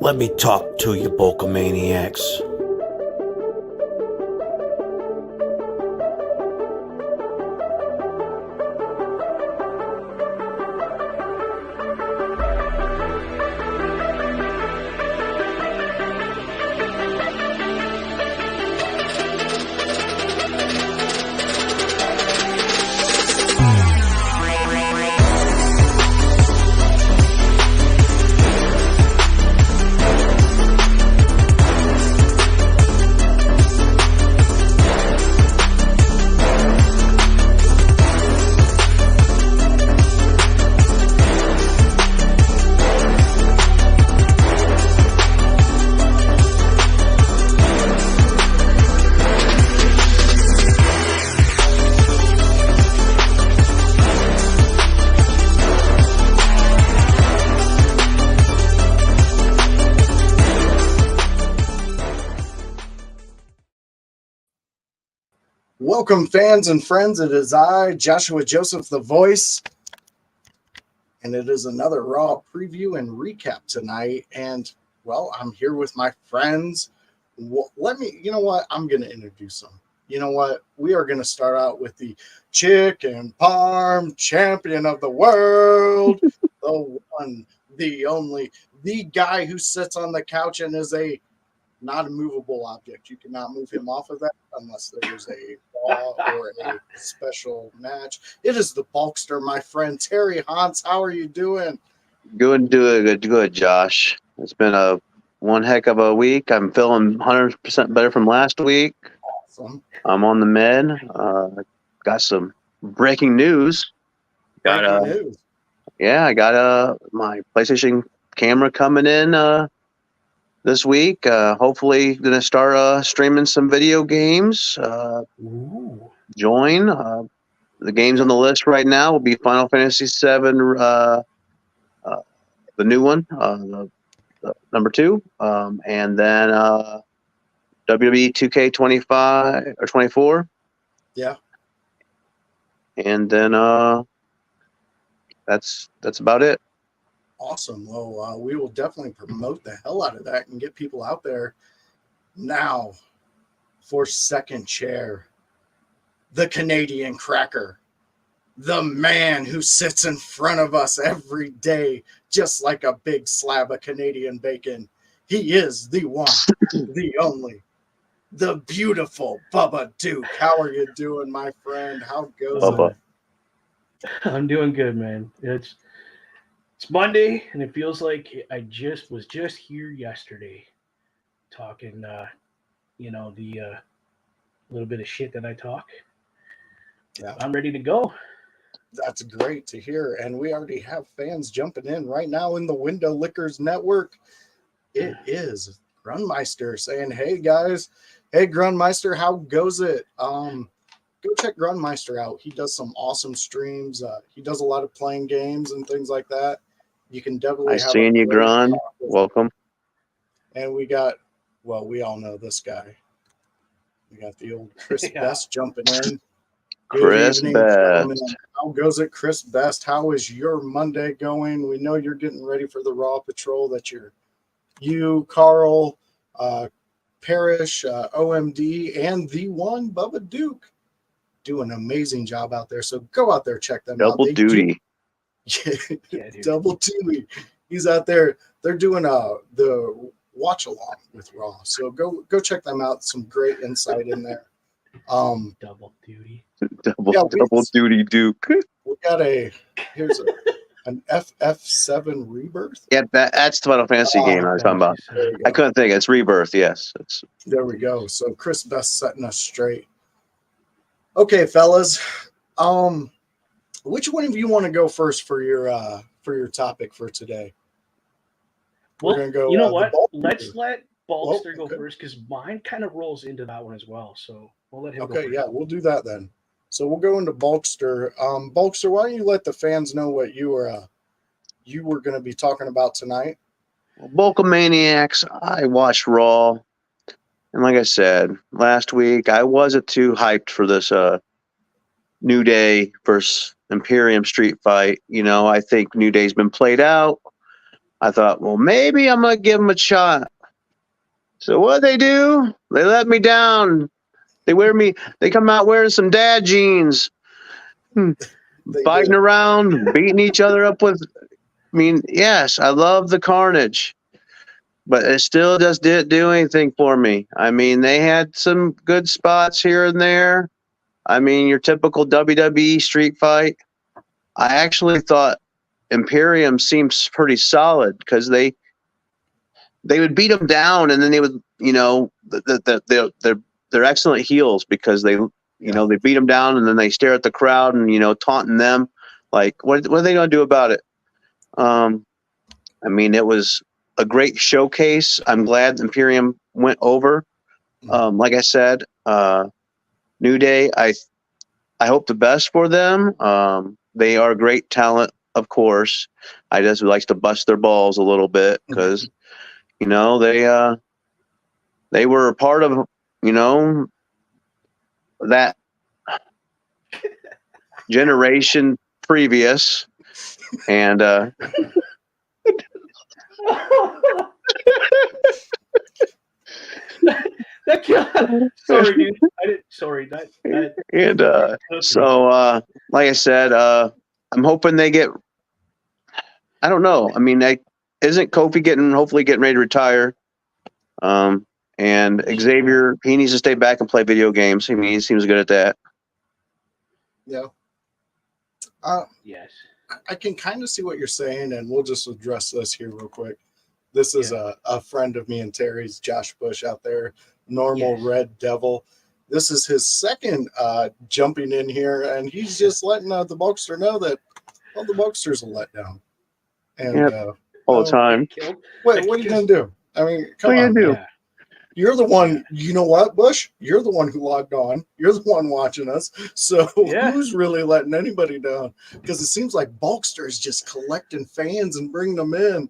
Let me talk to you, Bulkamaniacs. Welcome, fans and friends. It is I, Joshua Joseph, the voice, and it is another Raw preview and recap tonight. And, well, I'm here with my friends. You know what? I'm going to introduce them. You know what? We are going to start out with the chicken parm champion of the world, the one, the only, the guy who sits on the couch and is not a movable object. You cannot move him off of that unless there's a Raw or a special match. It is the Bulkster, my friend Terry Hans. How are you doing? Good, Josh. It's been one heck of a week. I'm feeling 100% better from last week. Awesome. I'm on the mend. Got some breaking news. Breaking news. Yeah, I got my PlayStation camera coming in this week. Hopefully going to start streaming some video games. Join. The games on the list right now will be Final Fantasy VII, the new one, the number 2, and then WWE 2K25 or 24. Yeah. And then that's about it. Awesome. Well, we will definitely promote the hell out of that and get people out there. Now, for second chair, the Canadian cracker, the man who sits in front of us every day, just like a big slab of Canadian bacon. He is the one, the only, the beautiful Bubba Duke. How are you doing, my friend? How goes it? I'm doing good, man. It's Monday, and it feels like I was just here yesterday talking, the little bit of shit that I talk. Yeah. I'm ready to go. That's great to hear. And we already have fans jumping in right now in the Window Lickers Network. It is Grunmeister saying, hey, guys. Hey, Grunmeister, how goes it? Go check Grunmeister out. He does some awesome streams. He does a lot of playing games and things like that. You can definitely have seeing you, Grun. Welcome. And we all know this guy. We got the old Chris Best jumping in. Chris Best. How goes it, Chris Best? How is your Monday going? We know you're getting ready for the Raw Patrol. That you, Carl, Parrish, OMD, and the one Bubba Duke do an amazing job out there. So go out there, check them out. Double duty. Double duty. He's out there. They're doing the watch along with Raw. So go check them out. Some great insight in there. Double duty. Double duty Duke. We got here's an FF7 Rebirth. Yeah, that's the Final Fantasy game I was talking about. I couldn't think. It's Rebirth. Yes. There we go. So Chris Best setting us straight. Okay, fellas. Which one of you want to go first for your topic for today? Well, we're gonna go. You know what? Let's let Bulkster go first because mine kind of rolls into that one as well. So we'll let him go first. Okay, yeah, we'll do that then. So we'll go into Bulkster. Bulkster, why don't you let the fans know what you were going to be talking about tonight? Bulkamaniacs, I watched Raw. And like I said, last week, I wasn't too hyped for this New Day versus Imperium street fight. You know, I think New Day's been played out. I thought, well, maybe I'm gonna give them a shot. So what they do? They let me down. They come out wearing some dad jeans, They fighting did. around, beating each other up with. I mean, yes, I love the carnage, but it still just didn't do anything for me. I mean, they had some good spots here and there. I mean, your typical WWE street fight. I actually thought Imperium seems pretty solid because they would beat them down, and then they would, they're excellent heels because they beat them down, and then they stare at the crowd and taunting them, like what are they going to do about it? I mean, it was a great showcase. I'm glad Imperium went over. Like I said, New Day, I hope the best for them. They are great talent, of course. I just would like to bust their balls a little bit because they were a part of that generation previous, and Sorry, dude. I didn't. Sorry, that. and so like I said, I'm hoping they get. I don't know. I mean, isn't Kofi hopefully getting ready to retire? And Xavier, he needs to stay back and play video games. I mean, he seems good at that. Yeah. Yes. I can kind of see what you're saying, and we'll just address this here real quick. This is a friend of me and Terry's, Josh Bush out there, normal Red Devil. This is his second jumping in here, and he's just letting the Bulkster know that, well, the Bulkster's a letdown. And all the time. What are you going to do? I mean, come on. Yeah. You're the one, you know what, Bush? You're the one who logged on. You're the one watching us. So who's really letting anybody down? Because it seems like Bulkster is just collecting fans and bringing them in.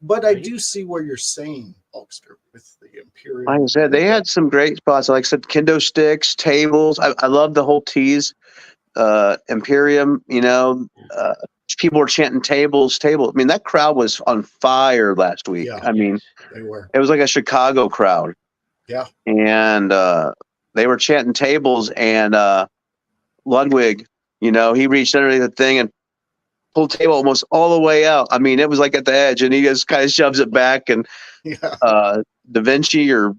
But I do see what you're saying, Bulkster, with the Imperial. Like I said, they had some great spots. Like I said, kendo sticks, tables. I love the whole tease. Imperium, people were chanting tables. I mean, that crowd was on fire last week. Yeah, I mean, they were. It was like a Chicago crowd. Yeah. And they were chanting tables, and Ludwig, he reached underneath the thing and pulled the table almost all the way out. I mean, it was like at the edge, and he just kind of shoves it back. And Da Vinci, I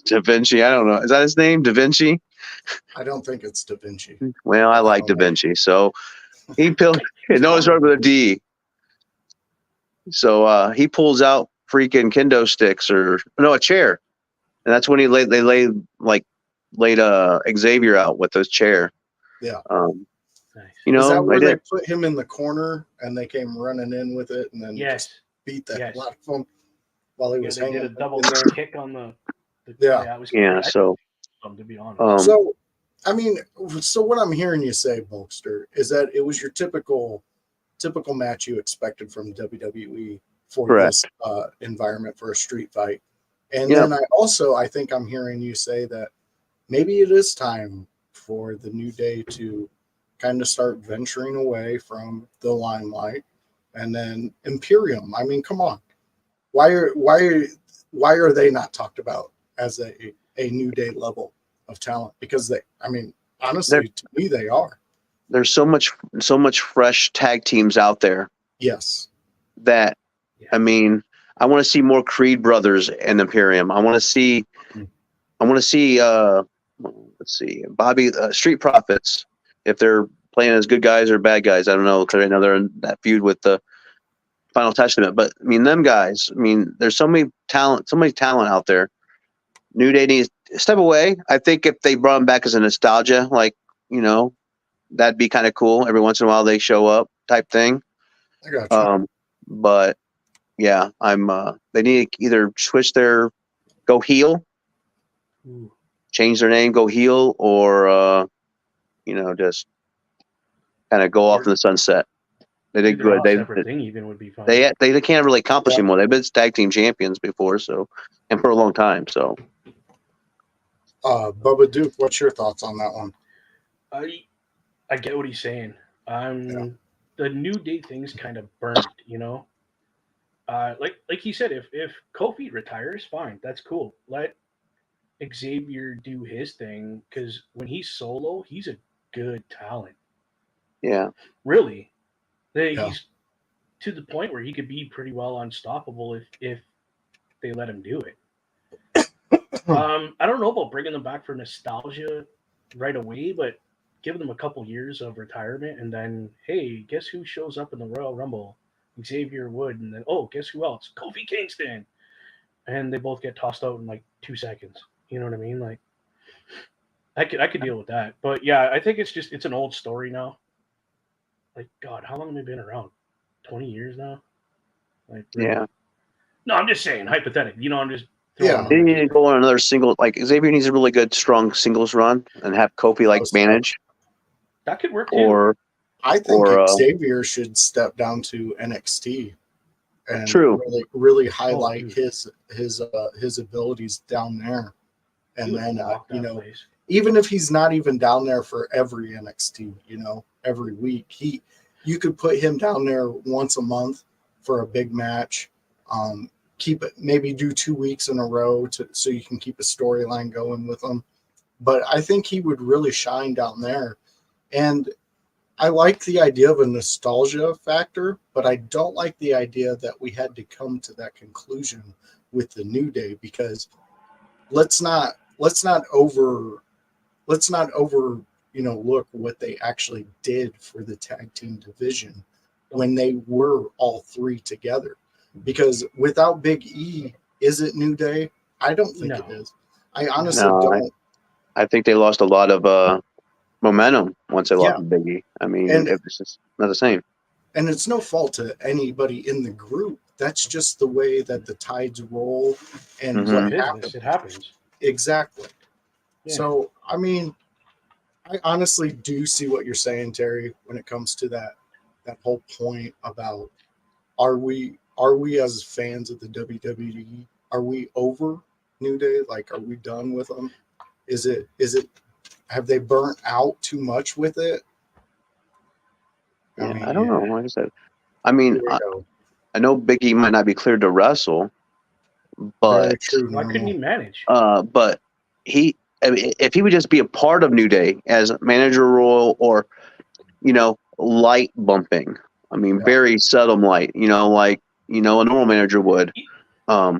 don't know. Is that his name? Da Vinci? I don't think it's Da Vinci. Well, I like Da Vinci. So he it started with a D. So he pulls out freaking kendo sticks a chair. And that's when they laid Xavier out with his chair. Yeah. Nice. Is that where they put him in the corner and they came running in with it and then just beat the hell out of him while he was hanging? They did a double kick on the yeah. It was so to be honest. So I mean, so what I'm hearing you say, Bulkster, is that it was your typical match you expected from WWE for this environment for a street fight. And then I think I'm hearing you say that maybe it is time for the New Day to kind of start venturing away from the limelight. And then Imperium. I mean, come on. Why are they not talked about as a New Day level of talent? Because honestly, to me, they are. There's so much fresh tag teams out there. Yes. That I mean, I want to see more Creed brothers and Imperium. I want to see let's see, Bobby Street Profits, if they're playing as good guys or bad guys. I don't know, because I know they're in that feud with the Final Testament. But I mean, them guys. I mean, there's so much talent out there. New Day needs to step away. I think if they brought them back as a nostalgia, that'd be kind of cool. Every once in a while they show up, type thing. I got you. But yeah, they need to either go heel, change their name, go heel, or just kind of go off in the sunset. They did good. Separate thing even would be fine. They can't really accomplish anymore. They've been tag team champions before, and for a long time. So, Bubba Duke, what's your thoughts on that one? I get what he's saying. The New Day thing's kind of burnt, like he said, if Kofi retires, fine, that's cool. Let Xavier do his thing because when he's solo, he's a good talent. Yeah. Really, Yeah. he's to the point where he could be pretty well unstoppable if they let him do it. I don't know about bringing them back for nostalgia right away, but giving them a couple years of retirement and then, hey, guess who shows up in the Royal Rumble? Xavier Wood, and then guess who else? Kofi Kingston, and they both get tossed out in like 2 seconds. You know what I mean? Like, I could deal with that, but yeah, I think it's an old story now. Like, God, how long have they been around? 20 years now. Like, really? Yeah. No, I'm just saying, hypothetically. I'm just Yeah. They numbers need to there. go on another single. Like Xavier needs a really good, strong singles run and have Kofi like manage, That could work too. or I think or Xavier should step down to NXT and True. really highlight dude. his abilities down there. He And would then walk that place. even if he's not even down there for every NXT, every week, you could put him down there once a month for a big match. Keep it, maybe do 2 weeks in a row so you can keep a storyline going with him. But I think he would really shine down there. And I like the idea of a nostalgia factor, but I don't like the idea that we had to come to that conclusion with the New Day, because let's not over look what they actually did for the tag team division when they were all three together. Because without Big E, is it New Day? I don't think No. it is. I honestly No, don't. I think they lost a lot of momentum once they lost Yeah. Biggie. I mean, And it was just not the same. and it's no fault to anybody in the group. That's just the way that the tides roll and Mhm. what Business, happens. it happens. Exactly. Yeah. So, I mean, I honestly do see what you're saying, Terry, when it comes to that whole point about are we as fans of the WWE, are we over New Day? Like, are we done with them? Is it have they burnt out too much with it? Yeah, mean, I don't know. Like I said, I mean, here we go. I know Biggie might not be cleared to wrestle, Very but true. Why couldn't he Normal. manage? but I mean, if he would just be a part of New Day as manager role or light bumping. I mean, Yeah. very subtle light. Like a normal manager would. I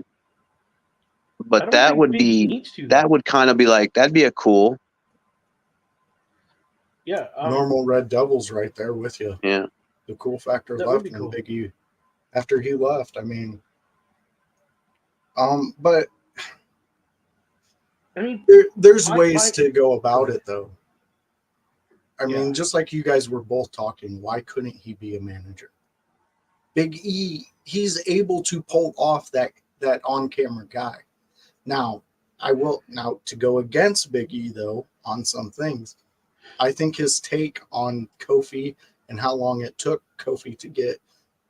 But don't that think would Big be E needs to. that Though. would kind of be like that'd be a cool. Yeah. Normal Red Devils right there with you. Yeah. The cool factor That would left be in cool. Big E after he left. I mean, but I mean, there's my- ways my- to go about it, though. I mean, Yeah. just like you guys were both talking, why couldn't he be a manager? Big E, he's able to pull off that on-camera guy. Now, to go against Big E though on some things, I think his take on Kofi and how long it took Kofi to get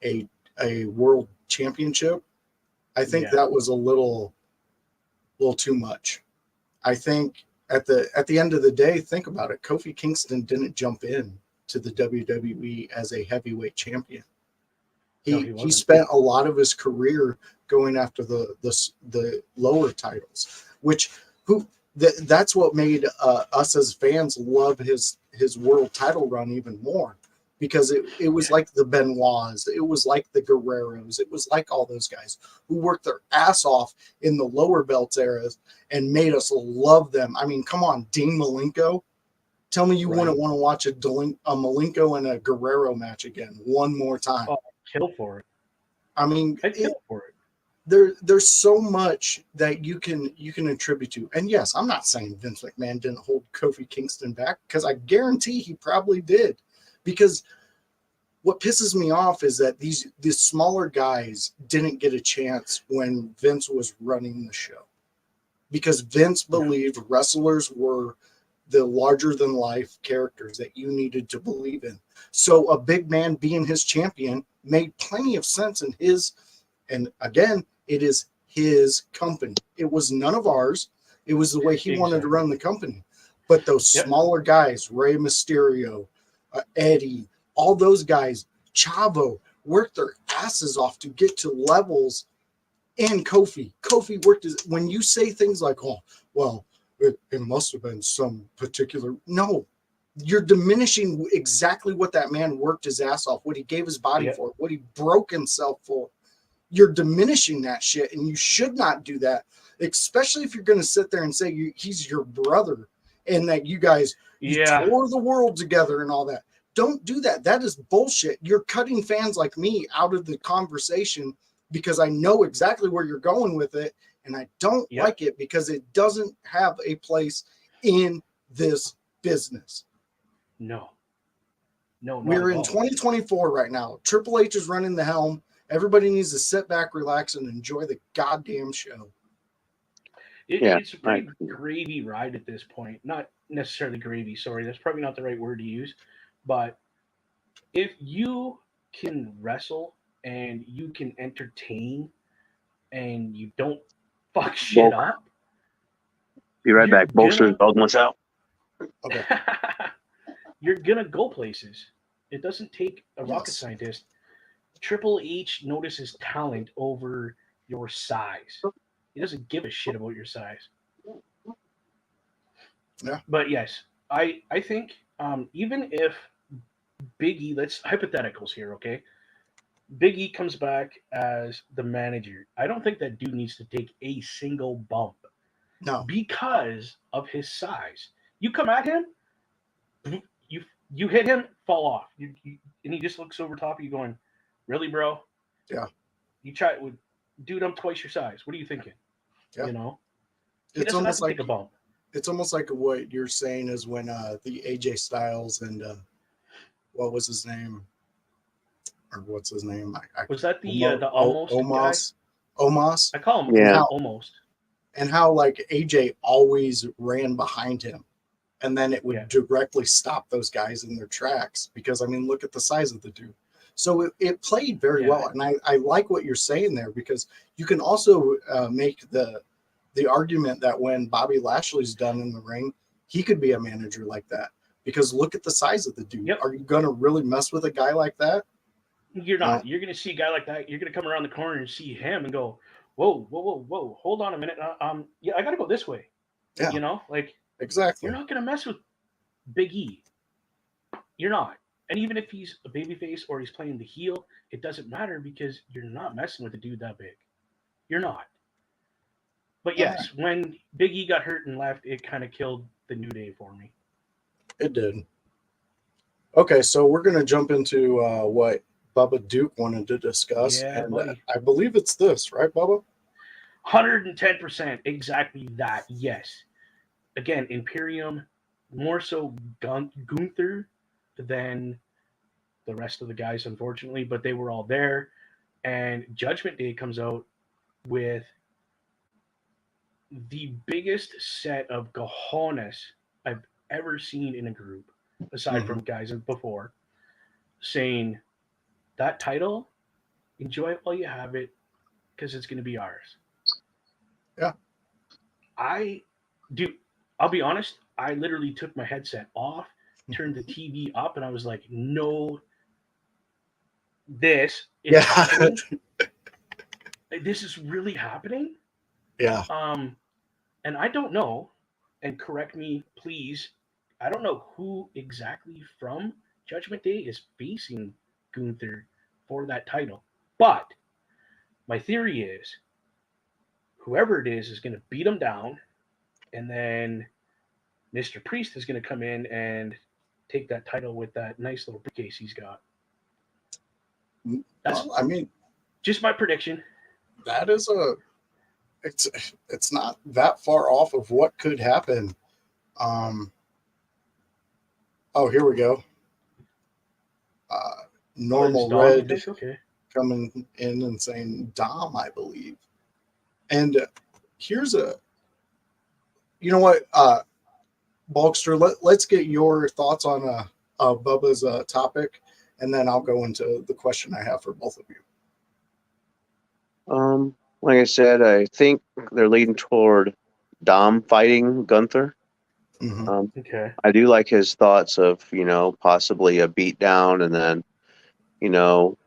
a world championship, I think that was a little too much. I think at the end of the day, think about it. Kofi Kingston didn't jump in to the WWE as a heavyweight champion. He spent a lot of his career going after the lower titles, that's what made us as fans love his world title run even more, because it was like the Benoits, it was like the Guerreros, it was like all those guys who worked their ass off in the lower belts eras and made us love them. I mean, come on, Dean Malenko. Tell me you wouldn't want to watch a Malenko and a Guerrero match again one more time. Oh, kill for it. I mean, I'd kill for it. There's so much that you can attribute to. And yes, I'm not saying Vince McMahon didn't hold Kofi Kingston back, because I guarantee he probably did. Because what pisses me off is that these smaller guys didn't get a chance when Vince was running the show, because Vince believed wrestlers were the larger than life characters that you needed to believe in. So a big man being his champion made plenty of sense in his, and again, it is his company. It was none of ours. It was the way he wanted to run the company. But those smaller guys, Rey Mysterio, Eddie, all those guys, Chavo, worked their asses off to get to levels. And Kofi worked when you say things like, oh, well, it must have been some particular. No, you're diminishing exactly what that man worked his ass off, what he gave his body for, what he broke himself for. You're diminishing that shit, and you should not do that, especially if you're going to sit there and say he's your brother and that you guys tore the world together and all that. Don't do that. That is bullshit. You're cutting fans like me out of the conversation because I know exactly where you're going with it, and I don't like it because it doesn't have a place in this business. No, we're in 2024 right now. Triple H is running the helm. Everybody needs to sit back, relax, and enjoy the goddamn show. It's a pretty gravy ride at this point. Not necessarily gravy, sorry. That's probably not the right word to use. But if you can wrestle and you can entertain and you don't fuck shit up. Be right back. Bolster's dog wants out. Okay. You're going to go places. It doesn't take a rocket scientist. Triple H notices talent over your size. He doesn't give a shit about your size. Yeah. But yes, I think even if Big E, let's hypotheticals here, okay? Big E comes back as the manager. I don't think that dude needs to take a single bump. No. Because of his size. You come at him, you hit him, fall off. And he just looks over top of you going, really, bro? Yeah. You try, dude, I'm twice your size. What are you thinking? Yeah. You know? It's almost like take a bump. It's almost like what you're saying is when the AJ Styles and what was his name? Or what's his name? Was that the almost Omos? guy? Omos? I call him almost. And how like AJ always ran behind him. And then it would directly stop those guys in their tracks because, I mean, look at the size of the dude. So it played very well. And I like what you're saying there because you can also make the argument that when Bobby Lashley's done in the ring, he could be a manager like that because look at the size of the dude. Are you going to really mess with a guy like that? You're not. You're going to see a guy like that. You're going to come around the corner and see him and go, whoa, hold on a minute. I got to go this way. Yeah. You know, like, exactly. You're not going to mess with Big E. You're not. And even if he's a babyface or he's playing the heel, it doesn't matter because you're not messing with a dude that big. You're not. But yes, when Big E got hurt and left, it kind of killed the New Day for me. It did. Okay, so we're going to jump into what Bubba Duke wanted to discuss. Yeah, and buddy. I believe it's this, right, Bubba? 110%. Exactly that. Yes. Again, Imperium, more so Gunther than the rest of the guys, unfortunately, but they were all there. And Judgment Day comes out with the biggest set of cojones I've ever seen in a group, aside from guys before, saying that title, enjoy it while you have it, because it's going to be ours. Yeah. I'll be honest, I literally took my headset off, turned the TV up, and I was like, no, this is happening. This is really happening? Yeah. And I don't know, and correct me, please, I don't know who exactly from Judgment Day is facing Gunther for that title. But my theory is whoever it is going to beat him down, and then Mr. Priest is going to come in and take that title with that nice little briefcase he's got. That's, just my prediction. That is it's not that far off of what could happen. Oh, here we go. Normal Red coming in and saying Dom, I believe. And here's you know what, Bulkster, let's get your thoughts on Bubba's topic, and then I'll go into the question I have for both of you. Like I said, I think they're leading toward Dom fighting Gunther. Okay. I do like his thoughts of, possibly a beatdown and then,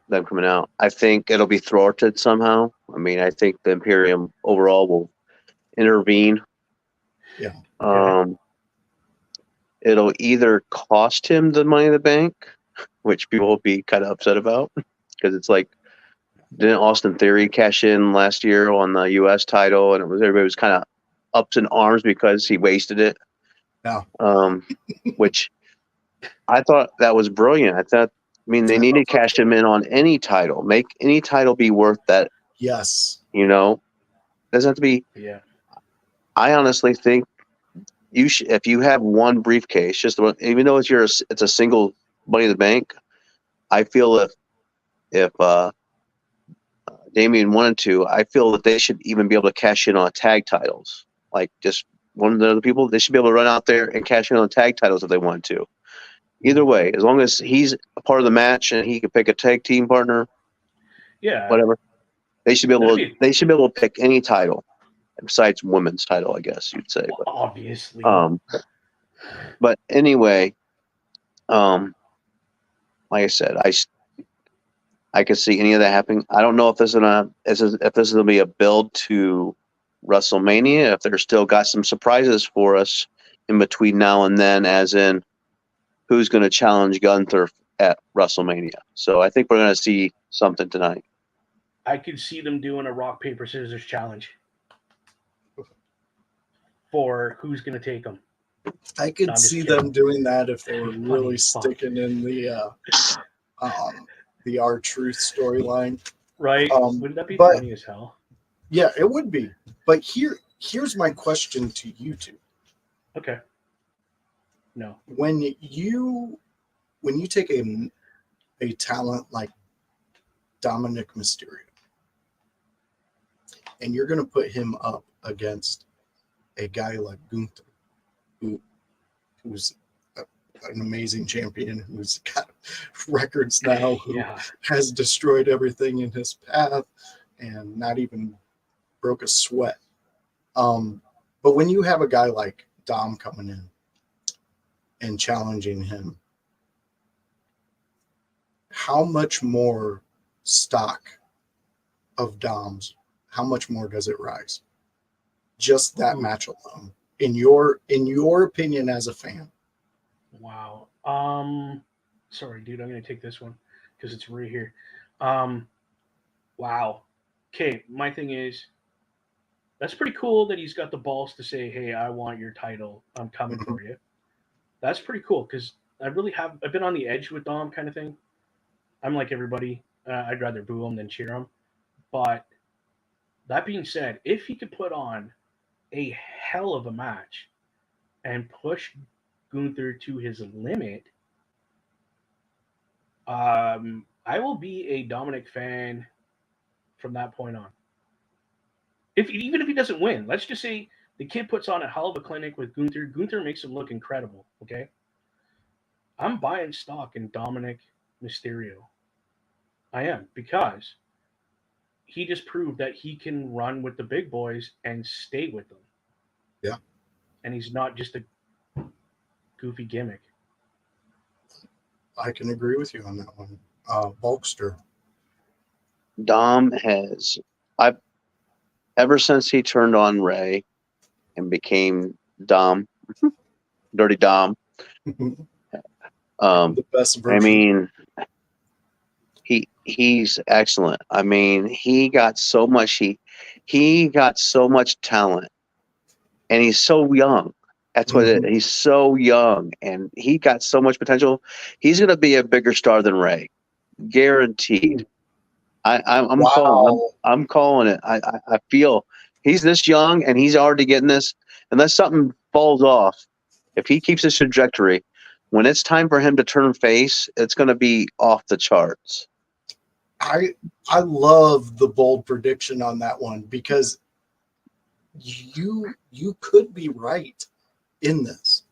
them coming out. I think it'll be thwarted somehow. I mean, I think the Imperium overall will intervene. Yeah. It'll either cost him the Money in the Bank, which people will be kind of upset about, because it's like, didn't Austin Theory cash in last year on the U.S. title, and everybody was kind of ups in arms because he wasted it. Yeah. Which I thought that was brilliant. I mean, they need to cash him in on any title, make any title be worth that. Yes. Doesn't have to be. Yeah. I honestly think if you have one briefcase, just one, even though it's a single Money in the Bank, I feel if Damian wanted to, I feel that they should even be able to cash in on tag titles. Like just one of the other people, they should be able to run out there and cash in on tag titles if they want to. Either way, as long as he's a part of the match and he can pick a tag team partner, whatever, they should be able to pick any title besides women's title, I guess you'd say. But, obviously. But anyway, like I said, I could see any of that happening. I don't know if this is gonna be a build to WrestleMania, if they're still got some surprises for us in between now and then, as in who's going to challenge Gunther at WrestleMania. So I think we're going to see something tonight. I could see them doing a rock, paper, scissors challenge for who's going to take them. I could see them doing that if they were really sticking in the R-Truth storyline. Right. Wouldn't that be funny as hell? Yeah, it would be. But here's my question to you two. Okay. No. When you take a talent like Dominic Mysterio and you're going to put him up against a guy like Gunther, who's an amazing champion, who's got records now, who has destroyed everything in his path and not even broke a sweat. But when you have a guy like Dom coming in and challenging him, how much more stock of Dom's, how much more does it rise? Just that match alone, in your opinion as a fan. Wow. Sorry, dude, I'm gonna take this one because it's right here. Wow. Okay, my thing is, that's pretty cool that he's got the balls to say, "Hey, I want your title. I'm coming for you." That's pretty cool because I've been on the edge with Dom kind of thing. I'm like everybody. I'd rather boo him than cheer him. But that being said, if he could put on a hell of a match and push Gunther to his limit, I will be a Dominic fan from that point on. Even if he doesn't win, let's just say the kid puts on a hell of a clinic with Gunther. Gunther makes him look incredible. Okay, I'm buying stock in Dominic Mysterio. I am, because he just proved that he can run with the big boys and stay with them. Yeah, and he's not just a goofy gimmick. I can agree with you on that one. Bulkster. Dom ever since he turned on Ray and became Dom, Dirty Dom. The best version. I mean, he's excellent. I mean, he got so much talent, and he's so young. That's what it is. He's so young, and he got so much potential. He's going to be a bigger star than Ray, guaranteed. I'm calling it. I feel he's this young and he's already getting this. Unless something falls off, if he keeps his trajectory, when it's time for him to turn face, it's going to be off the charts. I love the bold prediction on that one, because you could be right in this.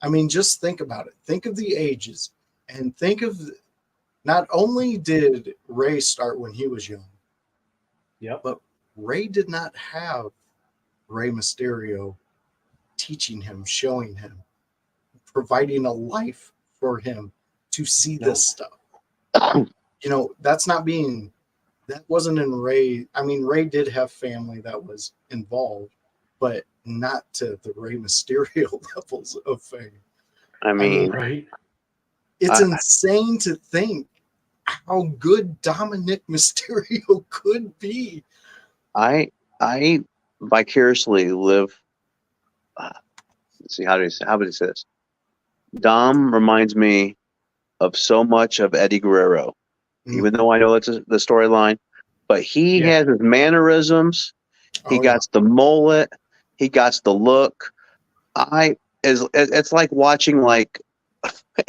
I mean, just think about it. Think of the ages, and think of not only did Ray start when he was young, but Ray did not have Rey Mysterio teaching him, showing him, providing a life for him to see this stuff. that's not being, that wasn't in Ray. I mean, Ray did have family that was involved, but not to the Rey Mysterio levels of fame. I mean, Right. It's insane to think how good Dominic Mysterio could be. I vicariously live. Let's see, how would he say this? Dom reminds me of so much of Eddie Guerrero, even though I know it's the storyline. But he has his mannerisms. He got the mullet. He got the look. It's like watching like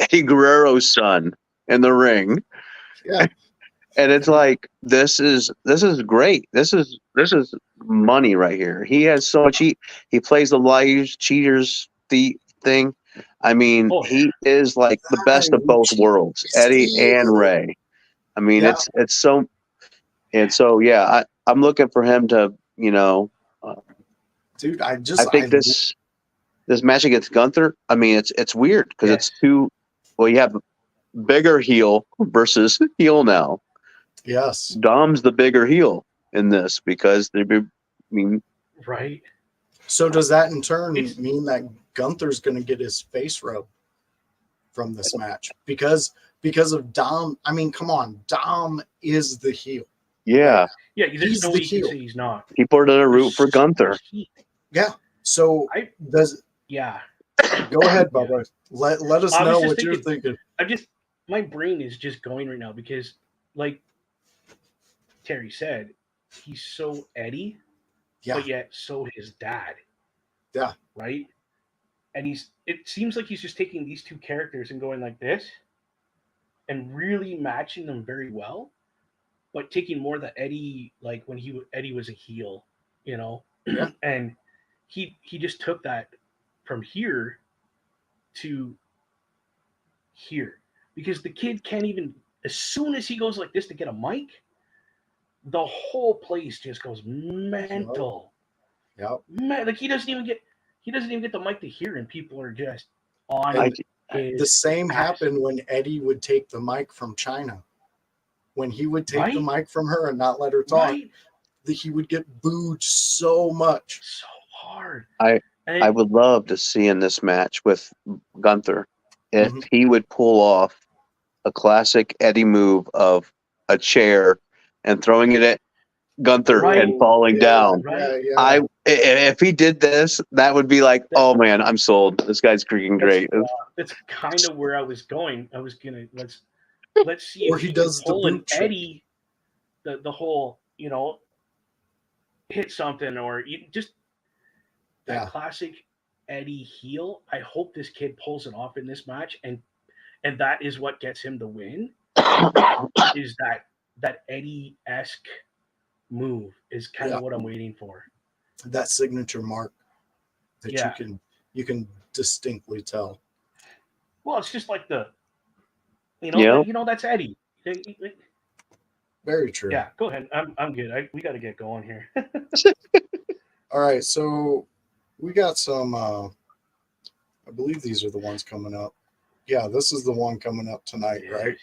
Eddie Guerrero's son in the ring. Yeah. And it's like this is great. This is money right here. He has so much. He plays the liars, cheaters, the thing. I mean, he is like the best of both worlds, Eddie and Ray. I mean, it's so, and so yeah. I'm looking for him to, dude. I think this match against Gunther. I mean, it's weird because it's two. Well, you have bigger heel versus heel now. Yes. Dom's the bigger heel in this because right. So does that in turn mean that Gunther's going to get his face rubbed from this match because of Dom? I mean, come on, Dom is the heel. Yeah. Right? Yeah. There's no way you can say he's not. People are going to root for Gunther. Yeah. So Yeah. Go ahead, Bubba. Let us know what you're thinking. My brain is just going right now because, like Terry said, he's so Eddie, but yet so his dad. Yeah. Right? And it seems like he's just taking these two characters and going like this and really matching them very well, but taking more the Eddie, like when Eddie was a heel, and he just took that from here to here because the kid can't even, as soon as he goes like this to get a mic, the whole place just goes mental. Yeah. Like he doesn't even get the mic to hear, and people are just on the same happened when Eddie would take the mic from China. When he would take the mic from her and not let her talk, he would get booed so much. So hard. I would love to see in this match with Gunther if he would pull off a classic Eddie move of a chair and throwing it at Gunther and falling down. Right. If he did this, that would be like, oh man, I'm sold. This guy's freaking great. That's kind of where I was going. I was gonna let's see if he does pull the an Eddie, the whole hit something or just that classic Eddie heel. I hope this kid pulls it off in this match, and that is what gets him the win. Is that Eddie-esque move is kind of what I'm waiting for. That signature mark that you can distinctly tell. Well, it's just like that's Eddie. Very true. Yeah, go ahead. I'm good. We got to get going here. All right, so we got some. I believe these are the ones coming up. Yeah, this is the one coming up tonight, right?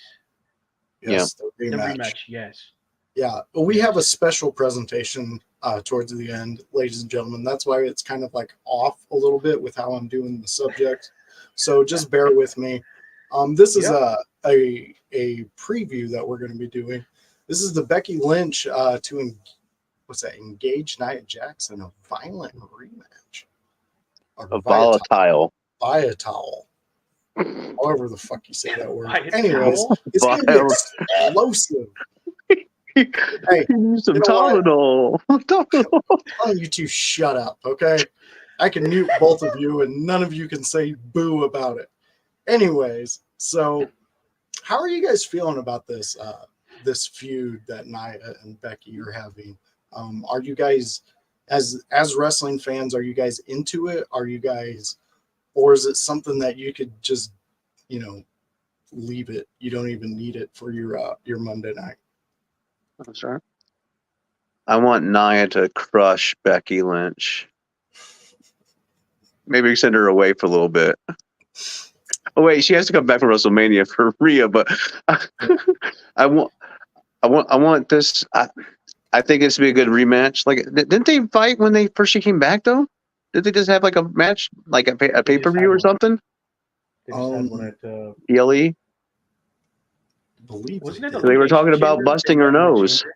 Yes, the rematch. Yes. Yeah, we have a special presentation towards the end, ladies and gentlemen. That's why it's kind of like off a little bit with how I'm doing the subject. So just bear with me. This is a preview that we're going to be doing. This is the Becky Lynch to engage Nia Jax in a violent rematch. A volatile. Volatile. However the fuck you say that word. Volatile? Anyways, it's going to be explosive. Hey, some Tylenol. You two shut up, okay? I can mute both of you and none of you can say boo about it. Anyways, so how are you guys feeling about this this feud that Nia and Becky are having? Are you guys, as wrestling fans, are you guys into it? Are you guys, or is it something that you could just, leave it? You don't even need it for your Monday night. That's right. I want Nia to crush Becky Lynch. Maybe send her away for a little bit. Oh wait, she has to come back from WrestleMania for Rhea, but I I want this. I think this would be a good rematch. Like, didn't they fight when they first she came back though? Did they just have like a match, like a pay-per-view or something? They just had one at PLE. Believe wasn't it the They were talking Elimination about Chamber? busting They her met in the nose. chamber?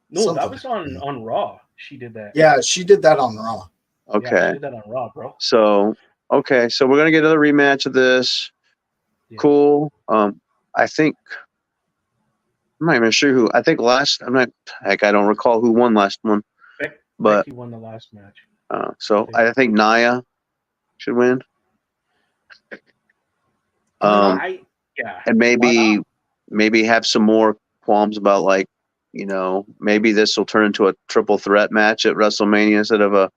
No, Something. that was on Raw. She did that. Yeah, she did that on Raw. Okay. Yeah, she did that on Raw, bro. So so we're gonna get another rematch of this. Yeah. Cool. I think I'm not even sure who. I think I don't recall who won last one. But Becky won the last match. I think Nia should win. Yeah. And maybe have some more qualms about, like, maybe this will turn into a triple threat match at WrestleMania instead of a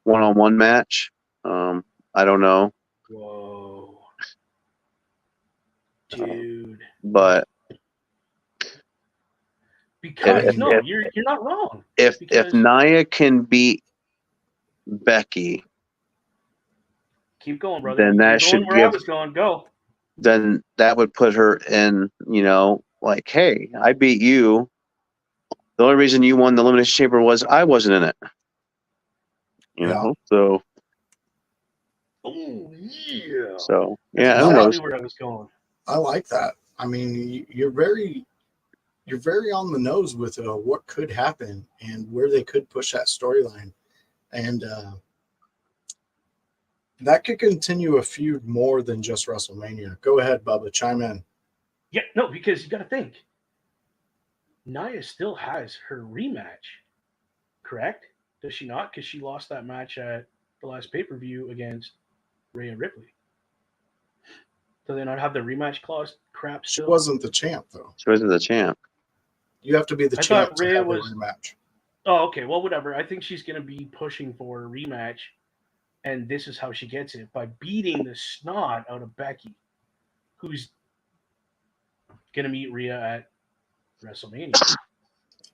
one-on-one match. I don't know. Whoa. Dude. But because you're not wrong. If Nia can beat Becky, keep going, brother. then that should where I was going. Go. Then that would put her in, like, hey, I beat you. The only reason you won the Elimination Chamber was I wasn't in it. You know, so. Oh yeah. So That's exactly where I was going. I like that. I mean, you're very on the nose with what could happen and where they could push that storyline, and that could continue a feud more than just WrestleMania. Go ahead, Bubba, chime in. Yeah, no, because you got to think. Nia still has her rematch, correct? Does she not? Because she lost that match at the last pay-per-view against Rhea Ripley. Do they not have the rematch clause crap still? She wasn't the champ, though. She wasn't the champ. You have to be the champ to have a was rematch. Oh, okay. Well, whatever. I think she's going to be pushing for a rematch, and this is how she gets it, by beating the snot out of Becky, who's going to meet Rhea at WrestleMania.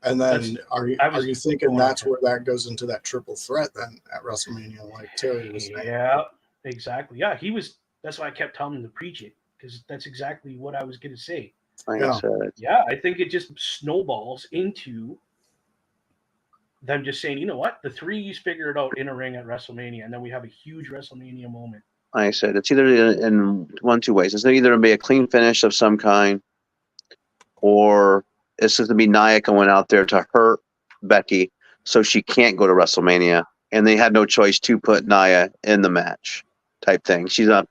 And then are you thinking that's where that goes into that triple threat then at WrestleMania, like Terry was saying? Yeah, exactly. Yeah, that's why I kept telling him to preach it, because that's exactly what I was going to say. Yeah, I think it just snowballs into them just saying, you know what, the threes figure it out in a ring at WrestleMania, and then we have a huge WrestleMania moment. Like I said, it's either in one, two ways. It's either going to be a clean finish of some kind, or it's going to be Nia going out there to hurt Becky so she can't go to WrestleMania, and they had no choice to put Nia in the match type thing.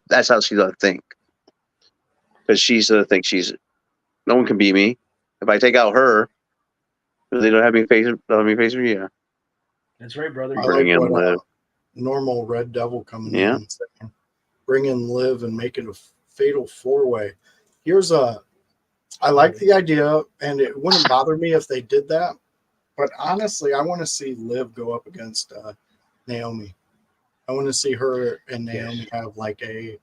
That's how she's going to think. Because she's going to think no one can beat me. If I take out her, they don't have me face Rhea. That's right, brother. I like what normal Red Devil coming in and saying, bring in Liv and make it a fatal four-way. I like the idea, and it wouldn't bother me if they did that. But honestly, I want to see Liv go up against Naomi. I want to see her and Naomi have like a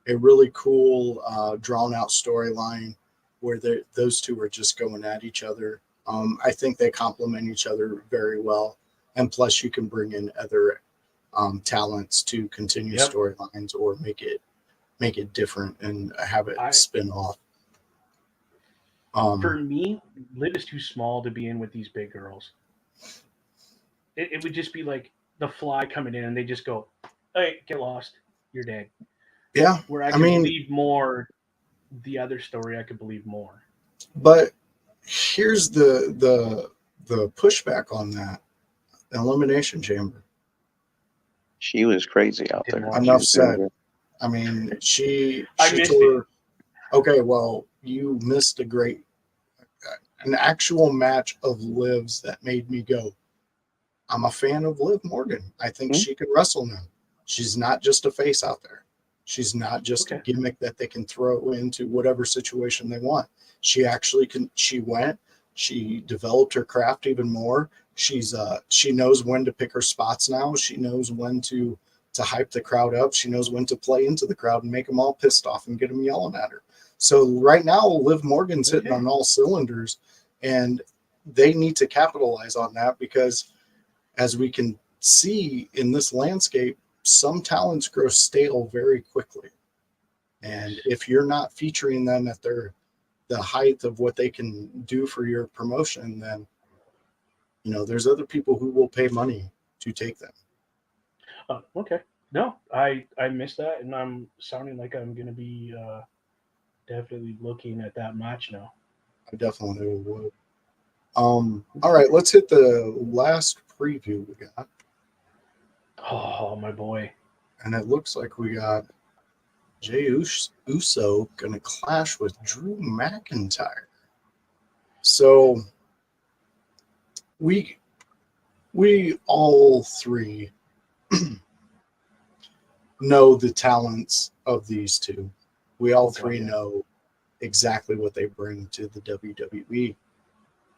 really cool, drawn-out storyline where those two are just going at each other. I think they complement each other very well. And plus, you can bring in other talents to continue storylines or make it different and have it spin off. For me, Liv is too small to be in with these big girls. It would just be like the Fly coming in and they just go, "Hey, get lost, you're dead." Yeah, where I mean, believe more. The other story, I could believe more. But here's the pushback on that. Elimination Chamber. She was crazy out there. Enough said. I mean, she told her, okay, well, you missed an actual match of Liv's that made me go, I'm a fan of Liv Morgan. I think she can wrestle now. She's not just a face out there. She's not just a gimmick that they can throw into whatever situation they want. She actually can. She developed her craft even more. She knows when to pick her spots now. She knows when to hype the crowd up. She knows when to play into the crowd and make them all pissed off and get them yelling at her. So right now, Liv Morgan's hitting on all cylinders, and they need to capitalize on that because, as we can see in this landscape, some talents grow stale very quickly. And if you're not featuring them at their the height of what they can do for your promotion, then there's other people who will pay money to take them. Okay. No, I missed that, and I'm sounding like I'm gonna be definitely looking at that match now. I definitely would. All right, let's hit the last preview we got. Oh, my boy. And it looks like we got Jey Uso going to clash with Drew McIntyre. So we all three know the talents of these two. We all three know exactly what they bring to the WWE.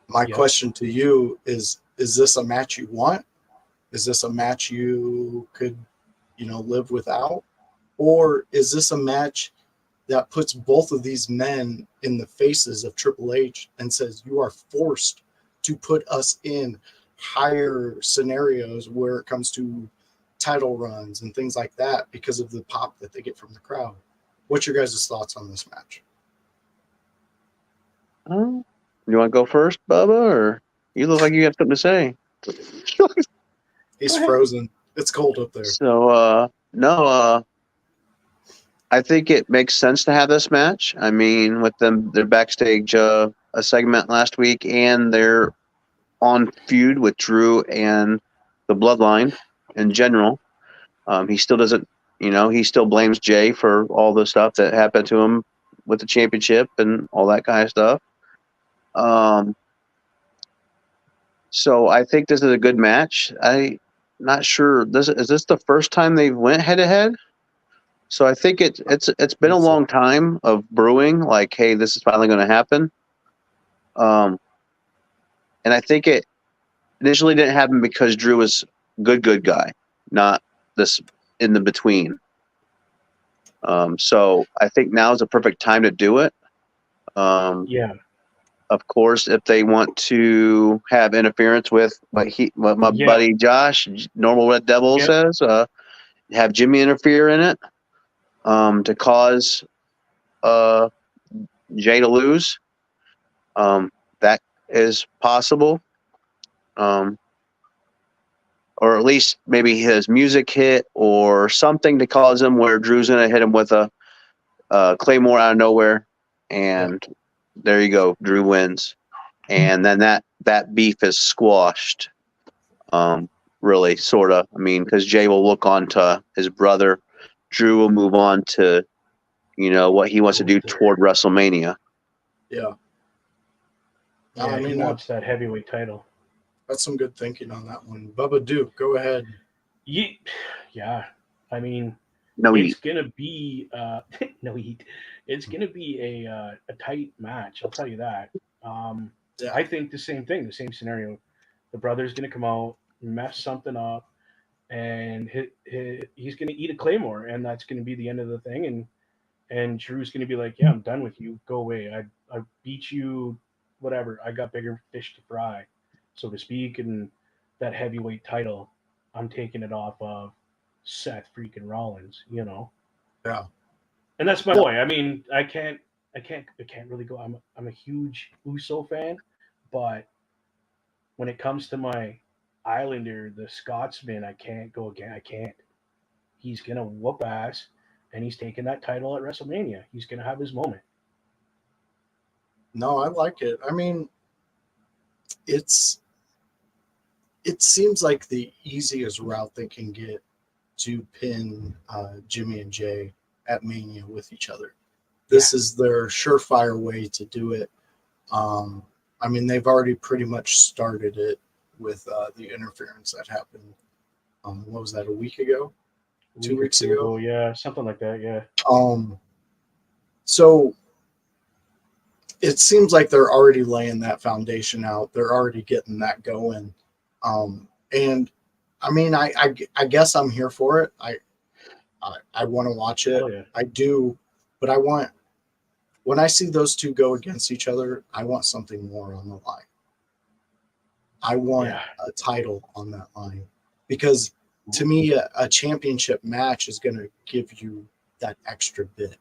My question to you is this a match you want? Is this a match you could, live without? Or is this a match that puts both of these men in the faces of Triple H and says, you are forced to put us in higher scenarios where it comes to title runs and things like that because of the pop that they get from the crowd? What's your guys' thoughts on this match? You want to go first, Bubba, or you look like you have something to say? He's frozen. It's cold up there. So, no, I think it makes sense to have this match. I mean, with their backstage a segment last week, and they're on feud with Drew and the Bloodline in general. He still doesn't, he still blames Jay for all the stuff that happened to him with the championship and all that kind of stuff. So I think this is a good match. I'm not sure. Is this the first time they went head to head? So I think it's been a long time of brewing. Like, hey, this is finally going to happen. And I think it initially didn't happen because Drew was good guy, not this in the between. So I think now is the perfect time to do it. Of course, if they want to have interference with what my buddy Josh, Normal Red Devil, says, have Jimmy interfere in it to cause Jay to lose. That is possible. Or at least maybe his music hit or something to cause him where Drew's going to hit him with a Claymore out of nowhere. And there you go. Drew wins. And then that beef is squashed. Really, sort of. I mean, because Jay will look on to his brother. Drew will move on to, what he wants to do toward WrestleMania. Yeah. I mean, he wants that heavyweight title. That's some good thinking on that one. Bubba Duke, go ahead. Yeah. I mean, it's gonna be no heat. It's gonna be a tight match. I'll tell you that. I think the same thing, the same scenario. The brother's gonna come out, mess something up, and he's gonna eat a Claymore, and that's gonna be the end of the thing. And Drew's gonna be like, "Yeah, I'm done with you. Go away. I beat you. Whatever. I got bigger fish to fry, so to speak." And that heavyweight title, I'm taking it off of Seth freaking Rollins. Yeah. And that's my boy. I mean, I can't really go. I'm a huge Uso fan, but when it comes to my Islander, the Scotsman, I can't go again. I can't. He's gonna whoop ass, and he's taking that title at WrestleMania. He's gonna have his moment. No, I like it. I mean, it seems like the easiest route they can get to pin Jimmy and Jay at Mania with each other. This is their surefire way to do it. I mean, they've already pretty much started it with the interference that happened. What was that, a week ago? 2 weeks ago? Yeah, something like that, yeah. So it seems like they're already laying that foundation out. They're already getting that going. And I mean, I guess I'm here for it. I want to watch it. Yeah. I do, but when I see those two go against each other, I want something more on the line. I want a title on that line, because to me, a championship match is going to give you that extra bit,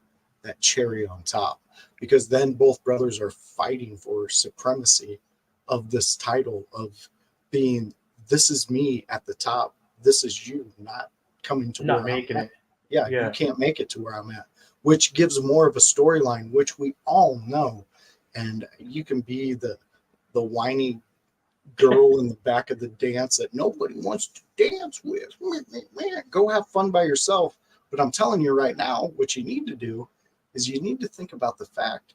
that cherry on top, because then both brothers are fighting for supremacy of this title of being, this is me at the top, this is you not coming to Not where I'm making at. it. Yeah, you can't make it to where I'm at, which gives more of a storyline, which we all know. And you can be the whiny girl in the back of the dance that nobody wants to dance with. Go have fun by yourself. But I'm telling you right now, what you need to do is you need to think about the fact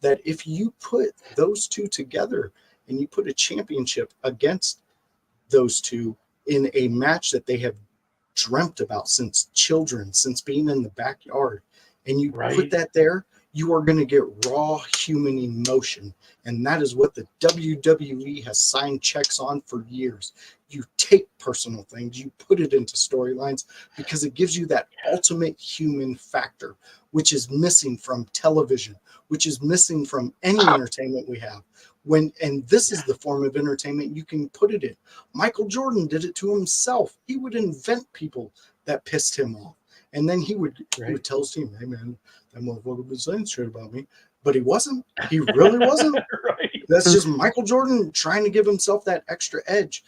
that if you put those two together and you put a championship against those two in a match that they have dreamt about since children, since being in the backyard, and you put that there, you are going to get raw human emotion. And that is what the WWE has signed checks on for years. You take personal things, you put it into storylines because it gives you that ultimate human factor, which is missing from television, which is missing from any entertainment we have. And this is the form of entertainment you can put it in. Michael Jordan did it to himself. He would invent people that pissed him off. And then he would tell his team, hey man, that motherfucker was saying shit about me. But he wasn't. He really wasn't. That's just Michael Jordan trying to give himself that extra edge.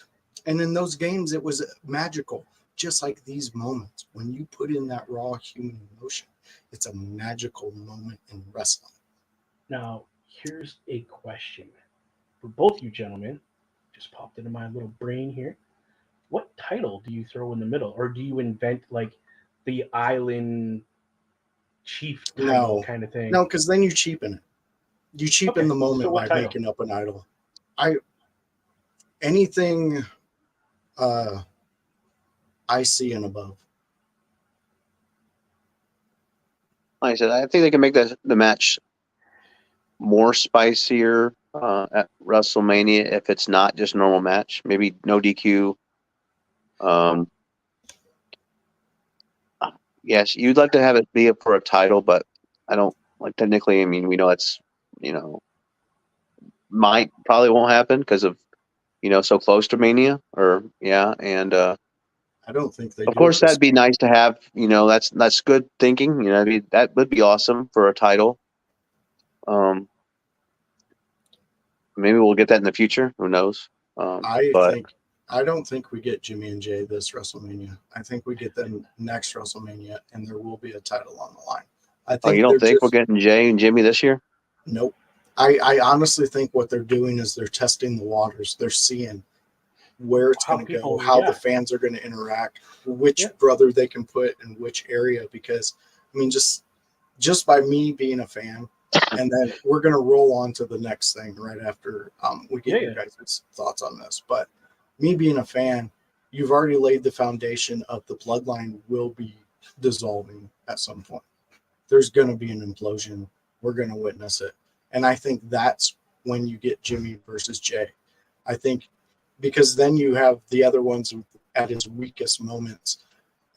And in those games, it was magical. Just like these moments. When you put in that raw human emotion, it's a magical moment in wrestling. Now, here's a question for both you gentlemen. Just popped into my little brain here. What title do you throw in the middle? Or do you invent like the island chief title kind of thing? No, because then you cheapen it. You cheapen the moment by making up an idol. Anything IC and above. Like I said, I think they can make the match more spicier at WrestleMania if it's not just a normal match. Maybe no DQ. Yes, you'd like to have it be up for a title, but I don't like technically. I mean, we know it's probably won't happen because of so close to Mania and I don't think they. Of course, that'd be nice to have. That's good thinking. That would be awesome for a title. Maybe we'll get that in the future. Who knows? I don't think we get Jimmy and Jay this WrestleMania. I think we get them next WrestleMania, and there will be a title on the line. I think. You don't think we're getting Jay and Jimmy this year? Nope. I honestly think what they're doing is they're testing the waters. They're seeing where it's going to go, how the fans are going to interact, which brother they can put in which area. Because I mean, just by me being a fan, and then we're going to roll on to the next thing right after we get you guys' thoughts on this. But me being a fan, you've already laid the foundation of the bloodline will be dissolving at some point. There's going to be an implosion. We're going to witness it. And I think that's when you get Jimmy versus Jay. I think because then you have the other ones at his weakest moments.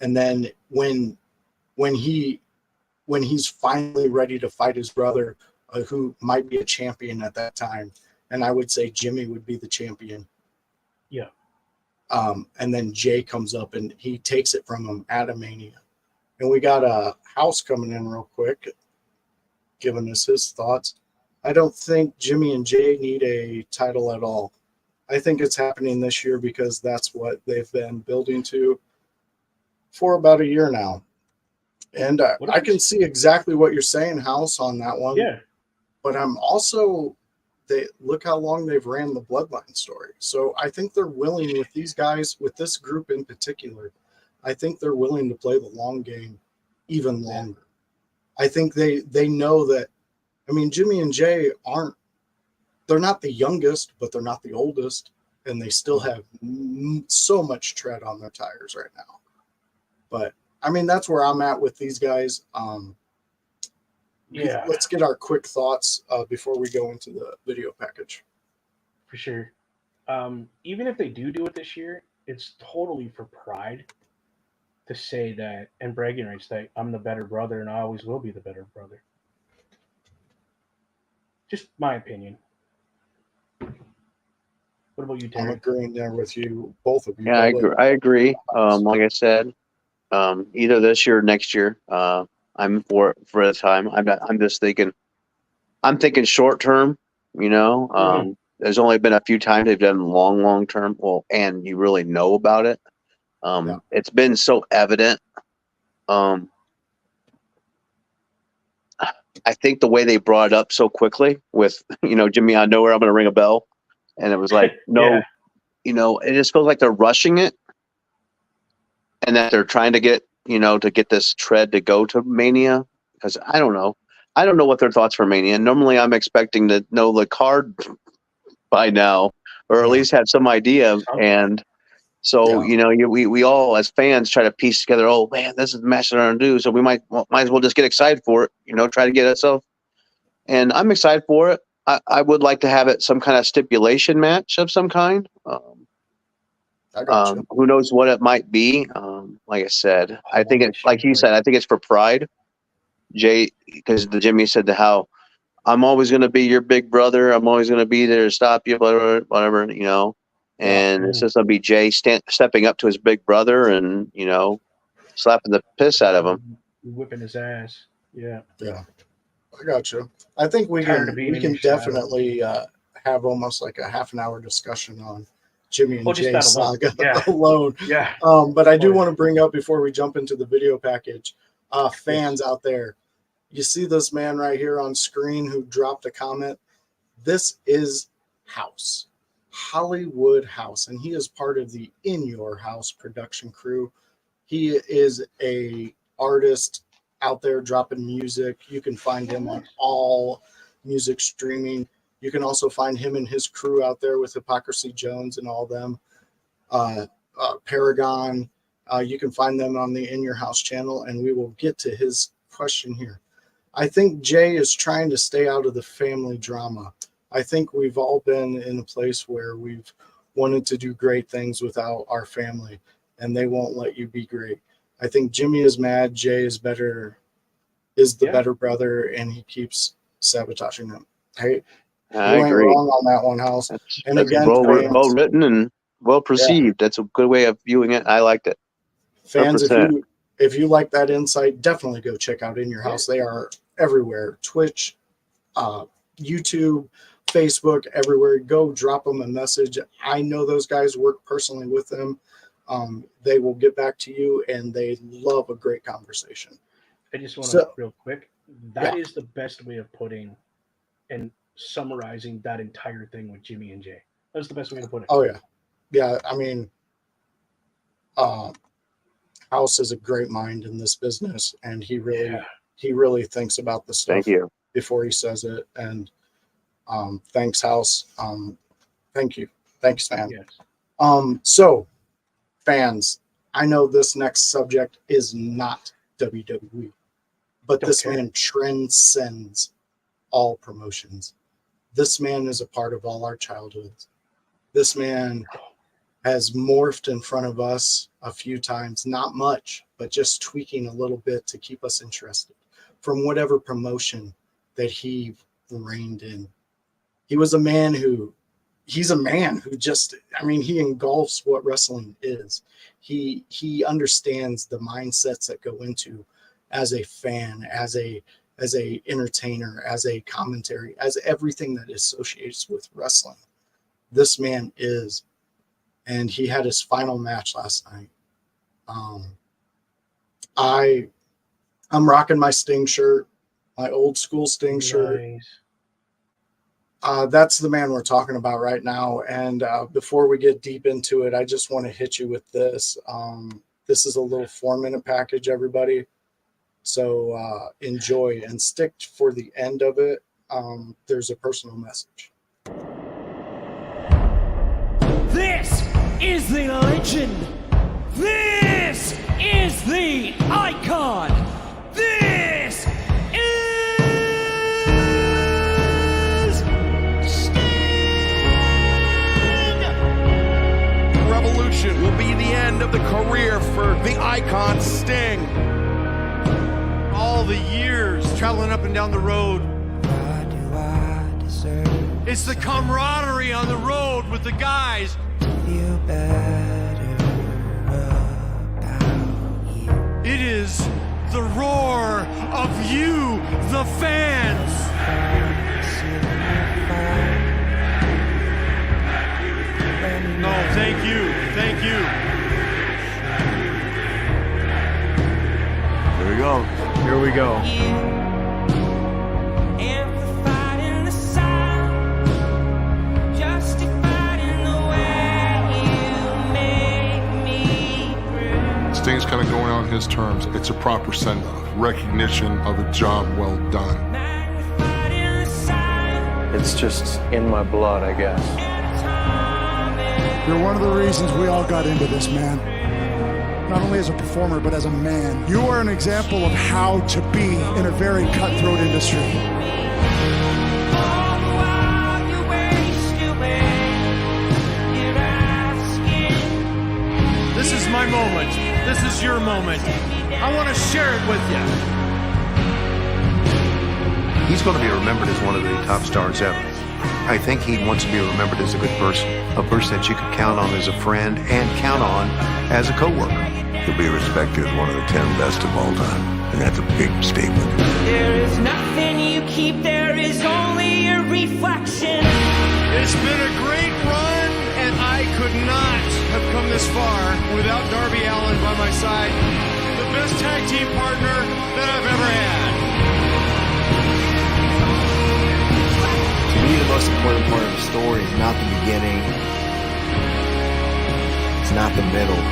And then when he's finally ready to fight his brother, who might be a champion at that time, and I would say Jimmy would be the champion. Yeah. And then Jay comes up and he takes it from him at a Mania. And we got a House coming in real quick, giving us his thoughts. I don't think Jimmy and Jay need a title at all. I think it's happening this year because that's what they've been building to for about a year now. And I can see exactly what you're saying, House, on that one. Yeah. But I'm also, look how long they've ran the Bloodline story. So I think they're willing with these guys, with this group in particular, I think they're willing to play the long game even longer. I think they know that, I mean, Jimmy and Jay they're not the youngest, but they're not the oldest. And they still have so much tread on their tires right now. But I mean, that's where I'm at with these guys. Let's get our quick thoughts before we go into the video package. For sure. Even if they do it this year, it's totally for pride to say that, and bragging rights, that I'm the better brother and I always will be the better brother. Just my opinion. What about you, Terry? I'm agreeing there with you, both of you. Yeah, I agree. Like I said, either this year or next year. I I'm for it for a time. I'm just thinking. I'm thinking short term. There's only been a few times they've done long term. Well, and you really know about it. It's been so evident. I think the way they brought it up so quickly with, Jimmy, I know where I'm going to ring a bell. And it was like, no, it just feels like they're rushing it and that they're trying to get, to get this tread to go to Mania. Because I don't know. I don't know what their thoughts for Mania. Normally I'm expecting to know the card by now, or at least have some idea. And so, we all as fans try to piece together, oh man, this is the match they're going to do. So we might as well just get excited for it, try to get ourselves. And I'm excited for it. I would like to have it some kind of stipulation match of some kind. I got you. Who knows what it might be? Like I said, I think it's like you said. I think it's for pride, Jay, because the Jimmy said to how I'm always going to be your big brother. I'm always going to be there to stop you, whatever. And it's just going to be Jay stepping up to his big brother and slapping the piss out of him, whipping his ass. Yeah. I got you. I think we can definitely have almost like a half an hour discussion on Jimmy and Jay saga alone. Yeah. But I do want to bring up before we jump into the video package, fans out there, you see this man right here on screen who dropped a comment. This is House, Hollywood House, and he is part of the In Your House production crew. He is a artist out there dropping music. You can find him on all music streaming. You can also find him and his crew out there with Hypocrisy Jones and all them. Paragon. You can find them on the In Your House channel, and we will get to his question here. I think Jay is trying to stay out of the family drama. I think we've all been in a place where we've wanted to do great things without our family, and they won't let you be great. I think Jimmy is mad. Jay is better, better brother, and he keeps sabotaging him. Hey, I you ain't agree. wrong on that one, House. That's again, well written and well perceived. That's a good way of viewing it. I liked it. Fans, if you like that insight, definitely go check out In Your House. They are everywhere. Twitch, YouTube, Facebook, everywhere. Go drop them a message. I know those guys, work personally with them. They will get back to you, and they love a great conversation. I just want to real quick. That is the best way of putting and summarizing that entire thing with Jimmy and Jay. That's the best way to put it. Oh yeah, yeah. I mean, House is a great mind in this business, and he really thinks about the stuff. Thank you. Before he says it, and thanks, House. Thank you. Thanks, fan. Yes. So, fans, I know this next subject is not WWE, but this man transcends all promotions. This man is a part of all our childhoods. This man has morphed in front of us a few times, not much, but just tweaking a little bit to keep us interested from whatever promotion that he reigned in. He's a man who just, he engulfs what wrestling is. He understands the mindsets that go into as a fan, as a entertainer, as a commentary, as everything that associates with wrestling. This man is, and he had his final match last night. I'm rocking my Sting shirt, my old school Sting shirt. That's the man we're talking about right now. And before we get deep into it, I just want to hit you with this. This is a little 4-minute package, everybody. So enjoy and stick for the end of it. There's a personal message. This is the legend. This is the icon. This is Sting. Revolution will be the end of the career for the icon Sting. All the years traveling up and down the road. What do I deserve? It's the camaraderie on the road with the guys. Feel better about you. It is the roar you, the fans. No, thank you. Thank you. Here we go. Here we go. Amplified in the sound, justified in the way you make me breathe. Sting's kind of going on his terms. It's a proper send-off, recognition of a job well done. Magnified in the sound, It's just in my blood, I guess. You're one of the reasons we all got into this, man. Not only as a performer, but as a man. You are an example of how to be in a very cutthroat industry. all the while you waste away. You're asking, This is my moment. This is your moment. I want to share it with you. He's going to be remembered as one of the top stars ever. I think he wants to be remembered as a good person, a person that you could count on as a friend and count on as a coworker. He'll be respected as one of the 10 best of all time, and that's a big statement. there is nothing you keep, there is only a reflection. It's been a great run, and I could not have come this far without Darby Allin by my side. The best tag team partner that I've ever had. To me, the most important part of the story is not the beginning. It's not the middle.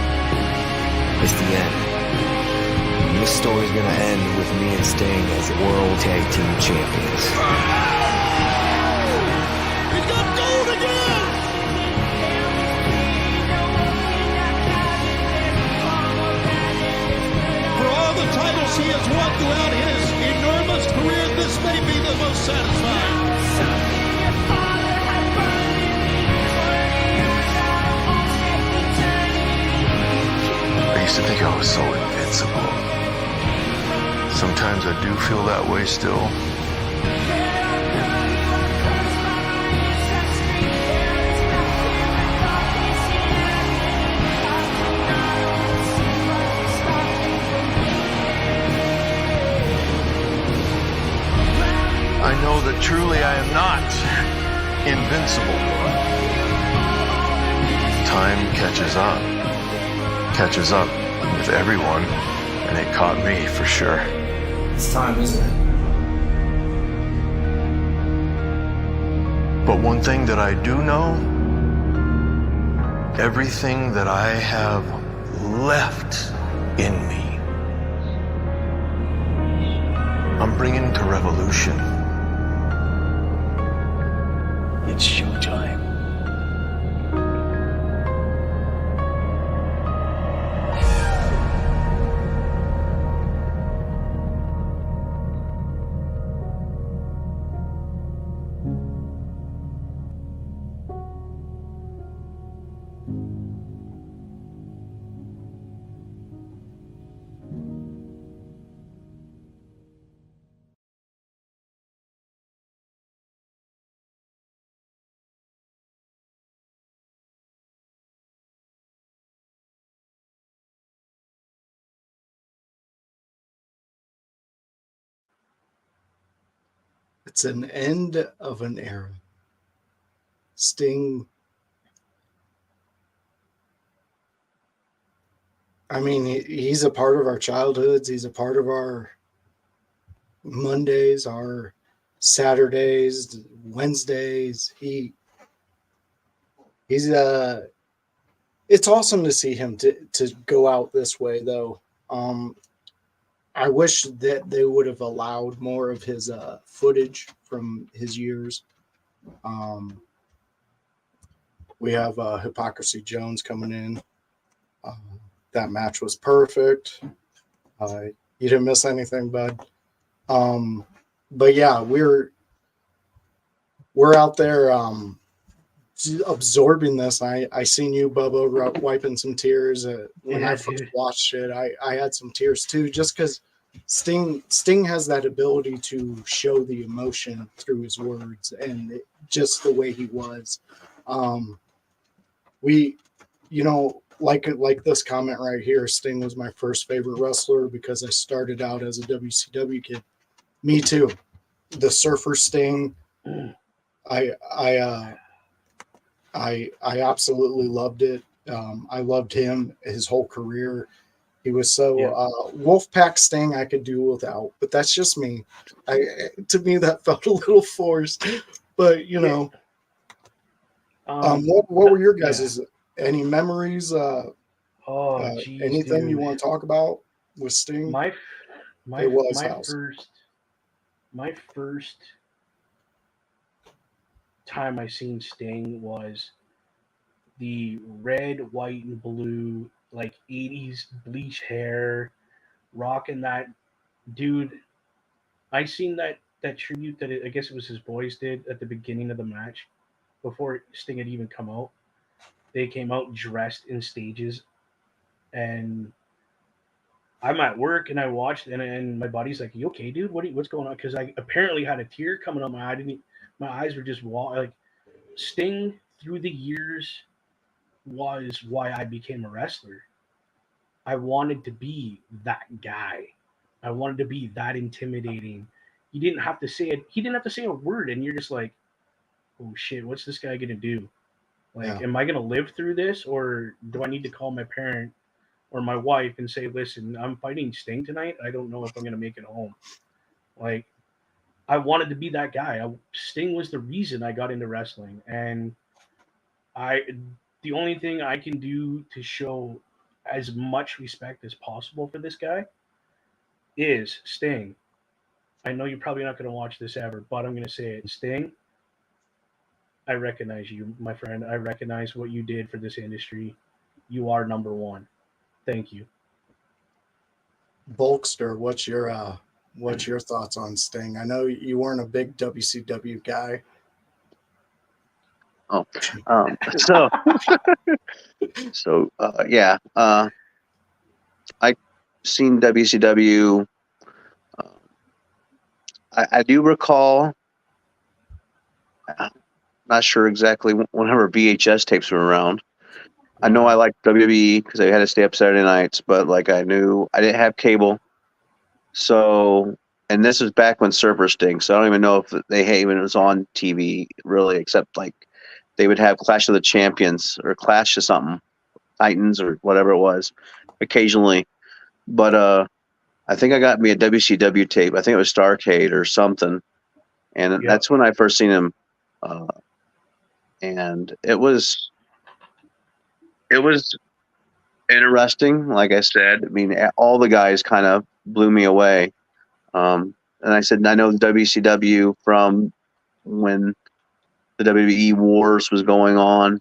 It's the end. And this story's gonna end with me and Sting as World Tag Team Champions. He's got gold again! For all the titles he has won throughout his enormous career, this may be the most satisfying. I used to think I was so invincible. Sometimes I do feel that way still. I know that truly I am not invincible. Time catches up with everyone, and it caught me for sure. It's time, isn't it? But one thing that I do know, everything that I have left in me, I'm bringing to revolution. It's showtime. It's an end of an era. Sting. I mean, he's a part of our childhoods. He's a part of our Mondays, our Saturdays, Wednesdays. He's it's awesome to see him to go out this way, though. I wish that they would have allowed more of his footage from his years. We have Hypocrisy Jones coming in. That match was perfect. You didn't miss anything, bud. But yeah, we're out there absorbing this. I seen you, Bubba, wiping some tears when I first watched it. I had some tears too, just because Sting has that ability to show the emotion through his words and just the way he was. Like this comment right here, Sting was my first favorite wrestler because I started out as a WCW kid. Me too. The Surfer Sting. I absolutely loved it. I loved him his whole career. He was so Wolfpack Sting I could do without, but that's just me. To me that felt a little forced, but you know. What were your guys' any memories? Geez, anything dude. you want to talk about with Sting? My first time I seen Sting was the red, white, and blue, like 80s bleach hair, rocking that dude. I seen that tribute that I guess it was his boys did at the beginning of the match before Sting had even come out. They came out dressed in stages, and I'm at work and I watched, and my buddy's like, "You okay, dude? What's going on?" Because I apparently had a tear coming out my eye. My eyes were just like Sting through the years was why I became a wrestler. I wanted to be that guy. I wanted to be that intimidating. He didn't have to say it. He didn't have to say a word, and you're just like, "Oh shit, what's this guy gonna do? Like, am I gonna live through this, or do I need to call my parent or my wife and say, listen, I'm fighting Sting tonight. I don't know if I'm gonna make it home." Like, I wanted to be that guy. Sting was the reason I got into wrestling, and the only thing I can do to show as much respect as possible for this guy is Sting. I know you're probably not going to watch this ever, but I'm going to say it. Sting, I recognize you, my friend. I recognize what you did for this industry. You are number one. Thank you. Bulkster, what's your thoughts on Sting? I know you weren't a big WCW guy. Oh, yeah. I seen WCW. I do recall. I'm not sure exactly whenever VHS tapes were around. I know I liked WWE because I had to stay up Saturday nights, but like I knew I didn't have cable. So, and this was back when Surfer Sting, so I don't even know if they even was on TV really, except like they would have Clash of the Champions or Clash of something, Titans or whatever it was, occasionally. But I think I got me a WCW tape. I think it was Starcade or something, and that's when I first seen him. And it was interesting. Like I said, I mean, all the guys kind of blew me away. And I said, I know WCW from when the WWE Wars was going on,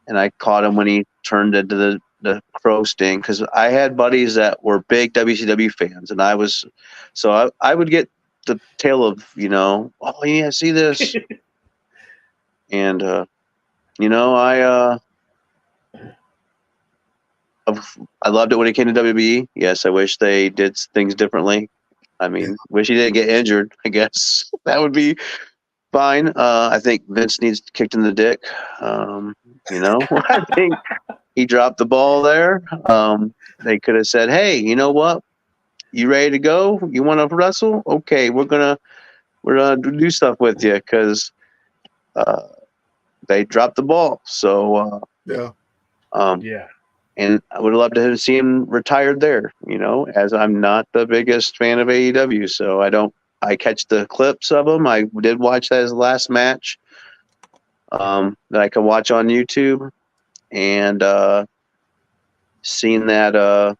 and I caught him when he turned into the Crow Sting, because I had buddies that were big WCW fans, and I would get the tale of, oh yeah, see this, and I loved it when he came to WWE. Yes, I wish they did things differently. I mean, wish he didn't get injured. I guess that would be fine. I think Vince needs kicked in the dick. I think he dropped the ball there. They could have said, "Hey, you know what? You ready to go? You want to wrestle? Okay, we're gonna do stuff with you," because they dropped the ball. So and I would love to see him retired there. As I'm not the biggest fan of AEW, so I catch the clips of him. I did watch that his last match that I can watch on YouTube, and seeing that I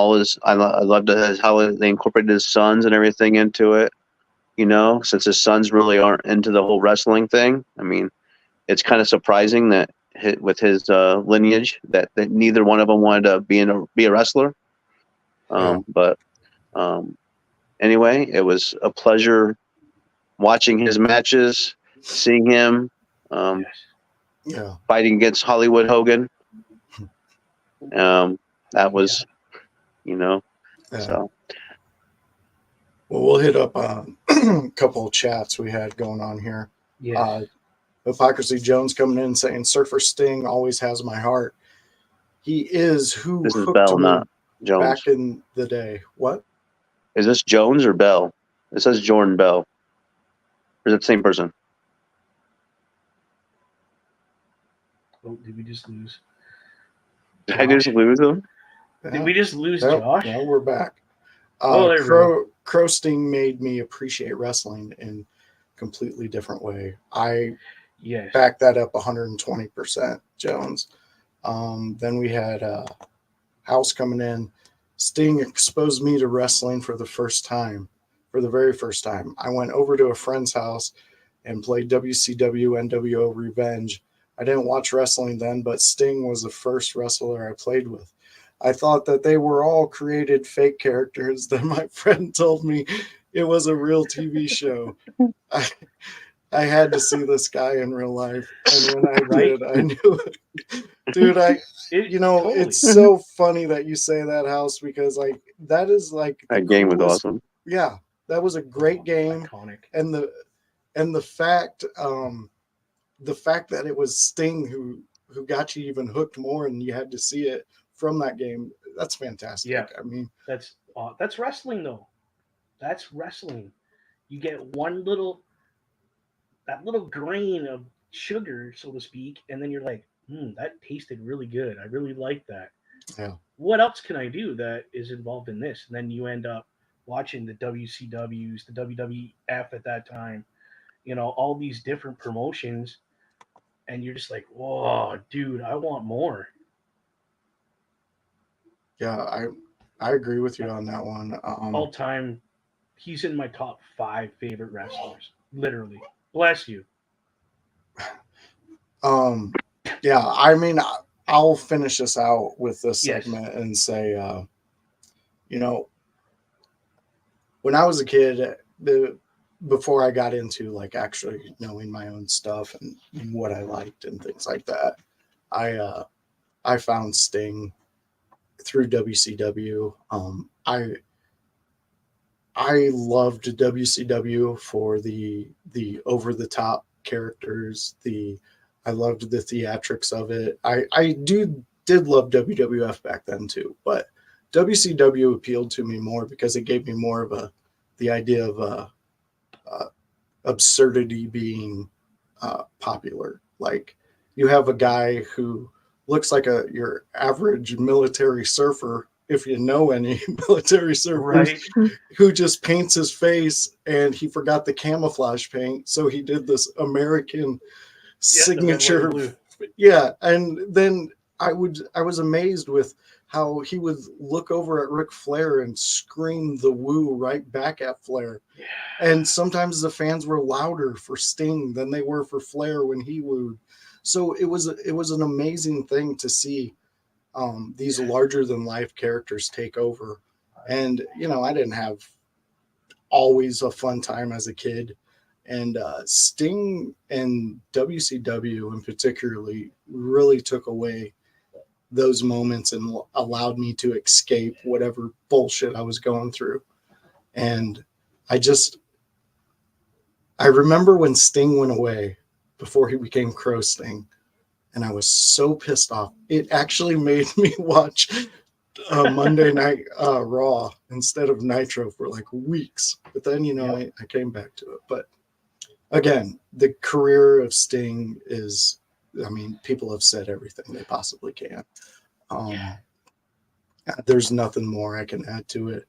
loved how they incorporated his sons and everything into it. Since his sons really aren't into the whole wrestling thing. I mean, it's kind of surprising that with his lineage that neither one of them wanted to be a wrestler. But anyway, it was a pleasure watching his matches, seeing him fighting against Hollywood Hogan. That was, so. Well, we'll hit up a couple of chats we had going on here. Hypocrisy Jones coming in saying Surfer Sting always has my heart. He is who This is hooked Bell, me not Jones. back in the day. What? Is this Jones or Bell? It says Jordan Bell. Or is it the same person? Oh, did we just lose? Did I just lose him? Did we just lose Nope, Josh? no, we're back. Oh, there we go. Crosting made me appreciate wrestling in a completely different way. I Yes. back that up 120%, Jones. Then we had House coming in. Sting exposed me to wrestling for the very first time. I went over to a friend's house and played WCW NWO Revenge. I didn't watch wrestling then, but Sting was the first wrestler I played with. I thought that they were all created fake characters. Then my friend told me it was a real TV show. I had to see this guy in real life, and when I did, I knew it. Dude, Totally. it's so funny that you say that, House, because like that is like the That game was coolest- awesome. Yeah, that was a great game, Iconic. and the fact that it was Sting who got you even hooked more, and you had to see it from that game. That's fantastic. Yeah. I mean, That's wrestling though. That's wrestling. You get that little grain of sugar, so to speak, and then you're like, that tasted really good. I really like that. Yeah. What else can I do that is involved in this? And then you end up watching the WCWs, the WWF at that time, all these different promotions, and you're just like, whoa, dude, I want more. yeah, I agree with you on that one. All time, he's in my top 5 favorite wrestlers. Literally. Bless you. Yeah, I mean, I'll finish this out with this Yes. segment and say, when I was a kid, before I got into like actually knowing my own stuff and what I liked and things like that, I found Sting through WCW. I loved WCW for the over the top characters. I loved the theatrics of it. I did love WWF back then too, but WCW appealed to me more because it gave me more of the idea of absurdity being popular. Like you have a guy who looks like your average military surfer, if you know any military surfers, Right. who just paints his face and he forgot the camouflage paint, so he did this American signature. Yeah, and then I was amazed with how he would look over at Ric Flair and scream the woo right back at Flair. Yeah. And sometimes the fans were louder for Sting than they were for Flair when he wooed. So it was an amazing thing to see these larger than life characters take over. And I didn't have always a fun time as a kid. And Sting and WCW in particularly really took away those moments and allowed me to escape whatever bullshit I was going through. And I remember when Sting went away before he became Crow Sting, and I was so pissed off. It actually made me watch Monday Night Raw instead of Nitro for like weeks. But then, I came back to it. But again, the career of Sting is, people have said everything they possibly can. There's nothing more I can add to it.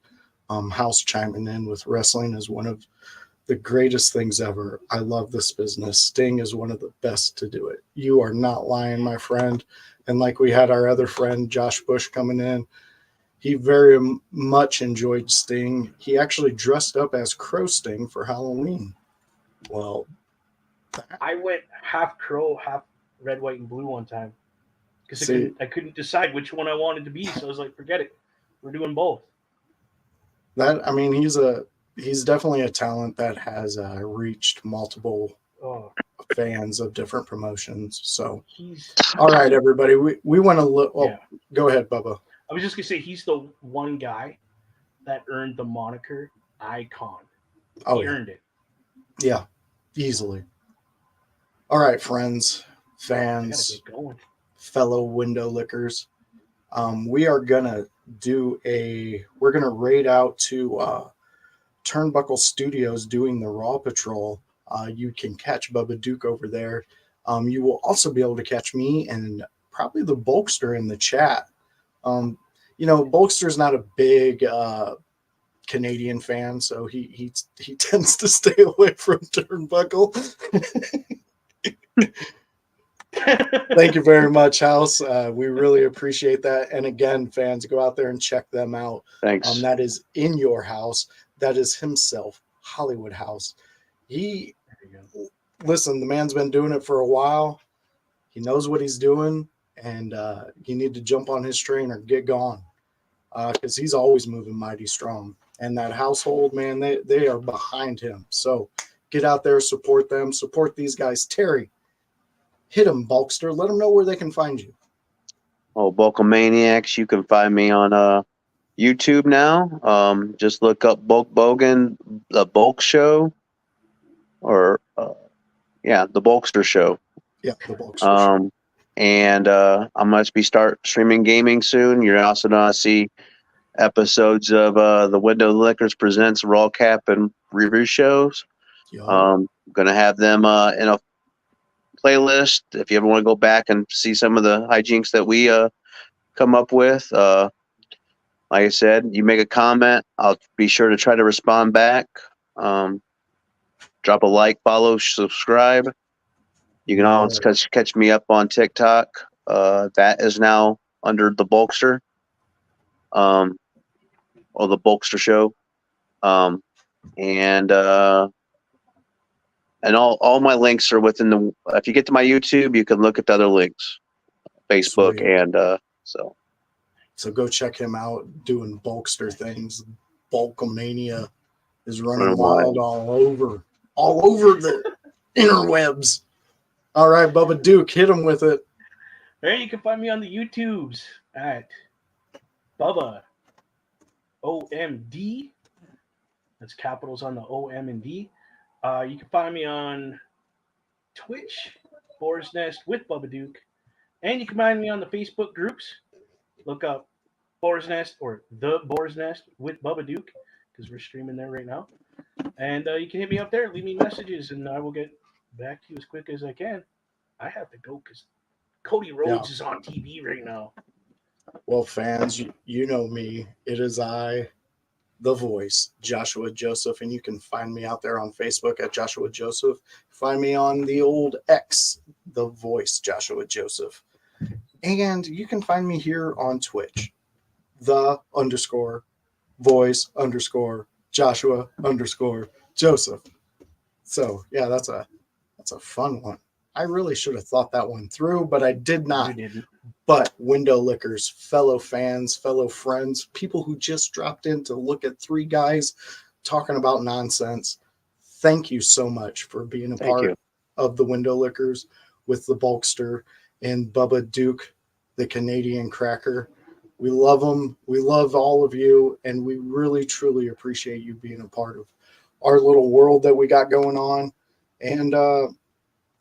House chiming in with wrestling is one of the greatest things ever. I love this business. Sting is one of the best to do it. You are not lying, my friend. And like we had our other friend, Josh Bush, coming in, he very much enjoyed Sting. He actually dressed up as Crow Sting for Halloween. Well, I went half crow, half red, white, and blue one time because I couldn't decide which one I wanted to be. So I was like, forget it. We're doing both. He's definitely a talent that has reached multiple fans of different promotions. So, all right, everybody, we want to look. Oh, yeah. Go ahead, Bubba. I was just gonna say he's the one guy that earned the moniker Icon. He earned it. Yeah, easily. All right, friends, fans, fellow window lickers. We are gonna we're gonna raid out to Turnbuckle Studios doing the Raw Patrol. You can catch Bubba Duke over there. You will also be able to catch me and probably the Bulkster in the chat. Bulkster's not a big Canadian fan, so he tends to stay away from Turnbuckle. Thank you very much, House. We really appreciate that. And again, fans, go out there and check them out. Thanks. That is in your house. That is himself, Hollywood House. Listen, the man's been doing it for a while. He knows what he's doing, and you need to jump on his train or get gone, because he's always moving mighty strong. And that household, man, they are behind him. So get out there, support them, support these guys. Terry, hit them, Bulkster. Let them know where they can find you. Oh, Bulkamaniacs, you can find me on YouTube now. Just look up Bulk Bogan, the Bulk Show, or the Bulkster Show. Yeah, the Bulkster Show. And I must be start streaming gaming soon. You're also gonna see episodes of the Window Lickers Presents Raw Cap and review shows. Gonna have them in a playlist if you ever want to go back and see some of the hijinks that we come up with. Like I said, you make a comment, I'll be sure to try to respond back. Drop a like, follow, subscribe. You can always catch me up on TikTok. That is now under the Bulkster, or the Bulkster Show. And all my links are within the. If you get to my YouTube, you can look at the other links, Facebook. Sweet. And so go check him out doing Bulkster things. Bulkamania is running wild all over the interwebs. All right, Bubba Duke, hit him with it. There, you can find me on the YouTubes at Bubba OMD. That's capitals on the O, M, and D. You can find me on Twitch, Boar's Nest with Bubba Duke. And you can find me on the Facebook groups. Look up Boar's Nest or The Boar's Nest with Bubba Duke, because we're streaming there right now. And you can hit me up there, leave me messages, and I will get back to you as quick as I can. I have to go because Cody Rhodes is on TV right now. Well, fans, you know me. It is I, the voice, Joshua Joseph, and you can find me out there on Facebook at Joshua Joseph. Find me on the old X, the voice, Joshua Joseph. And you can find me here on Twitch, the_voice_Joshua_Joseph. So yeah, that's a fun one. I really should have thought that one through, but I did not. You didn't. But Window Lickers, fellow fans, fellow friends, people who just dropped in to look at three guys talking about nonsense, thank you so much for being a part of the Window Lickers with the Bulkster and Bubba Duke, the Canadian Cracker. We love them. We love all of you, and we really, truly appreciate you being a part of our little world that we got going on. And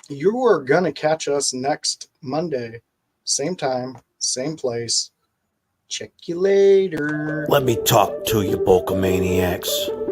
you are going to catch us next Monday, same time, same place. Check you later. Let me talk to you, Bulkamaniacs.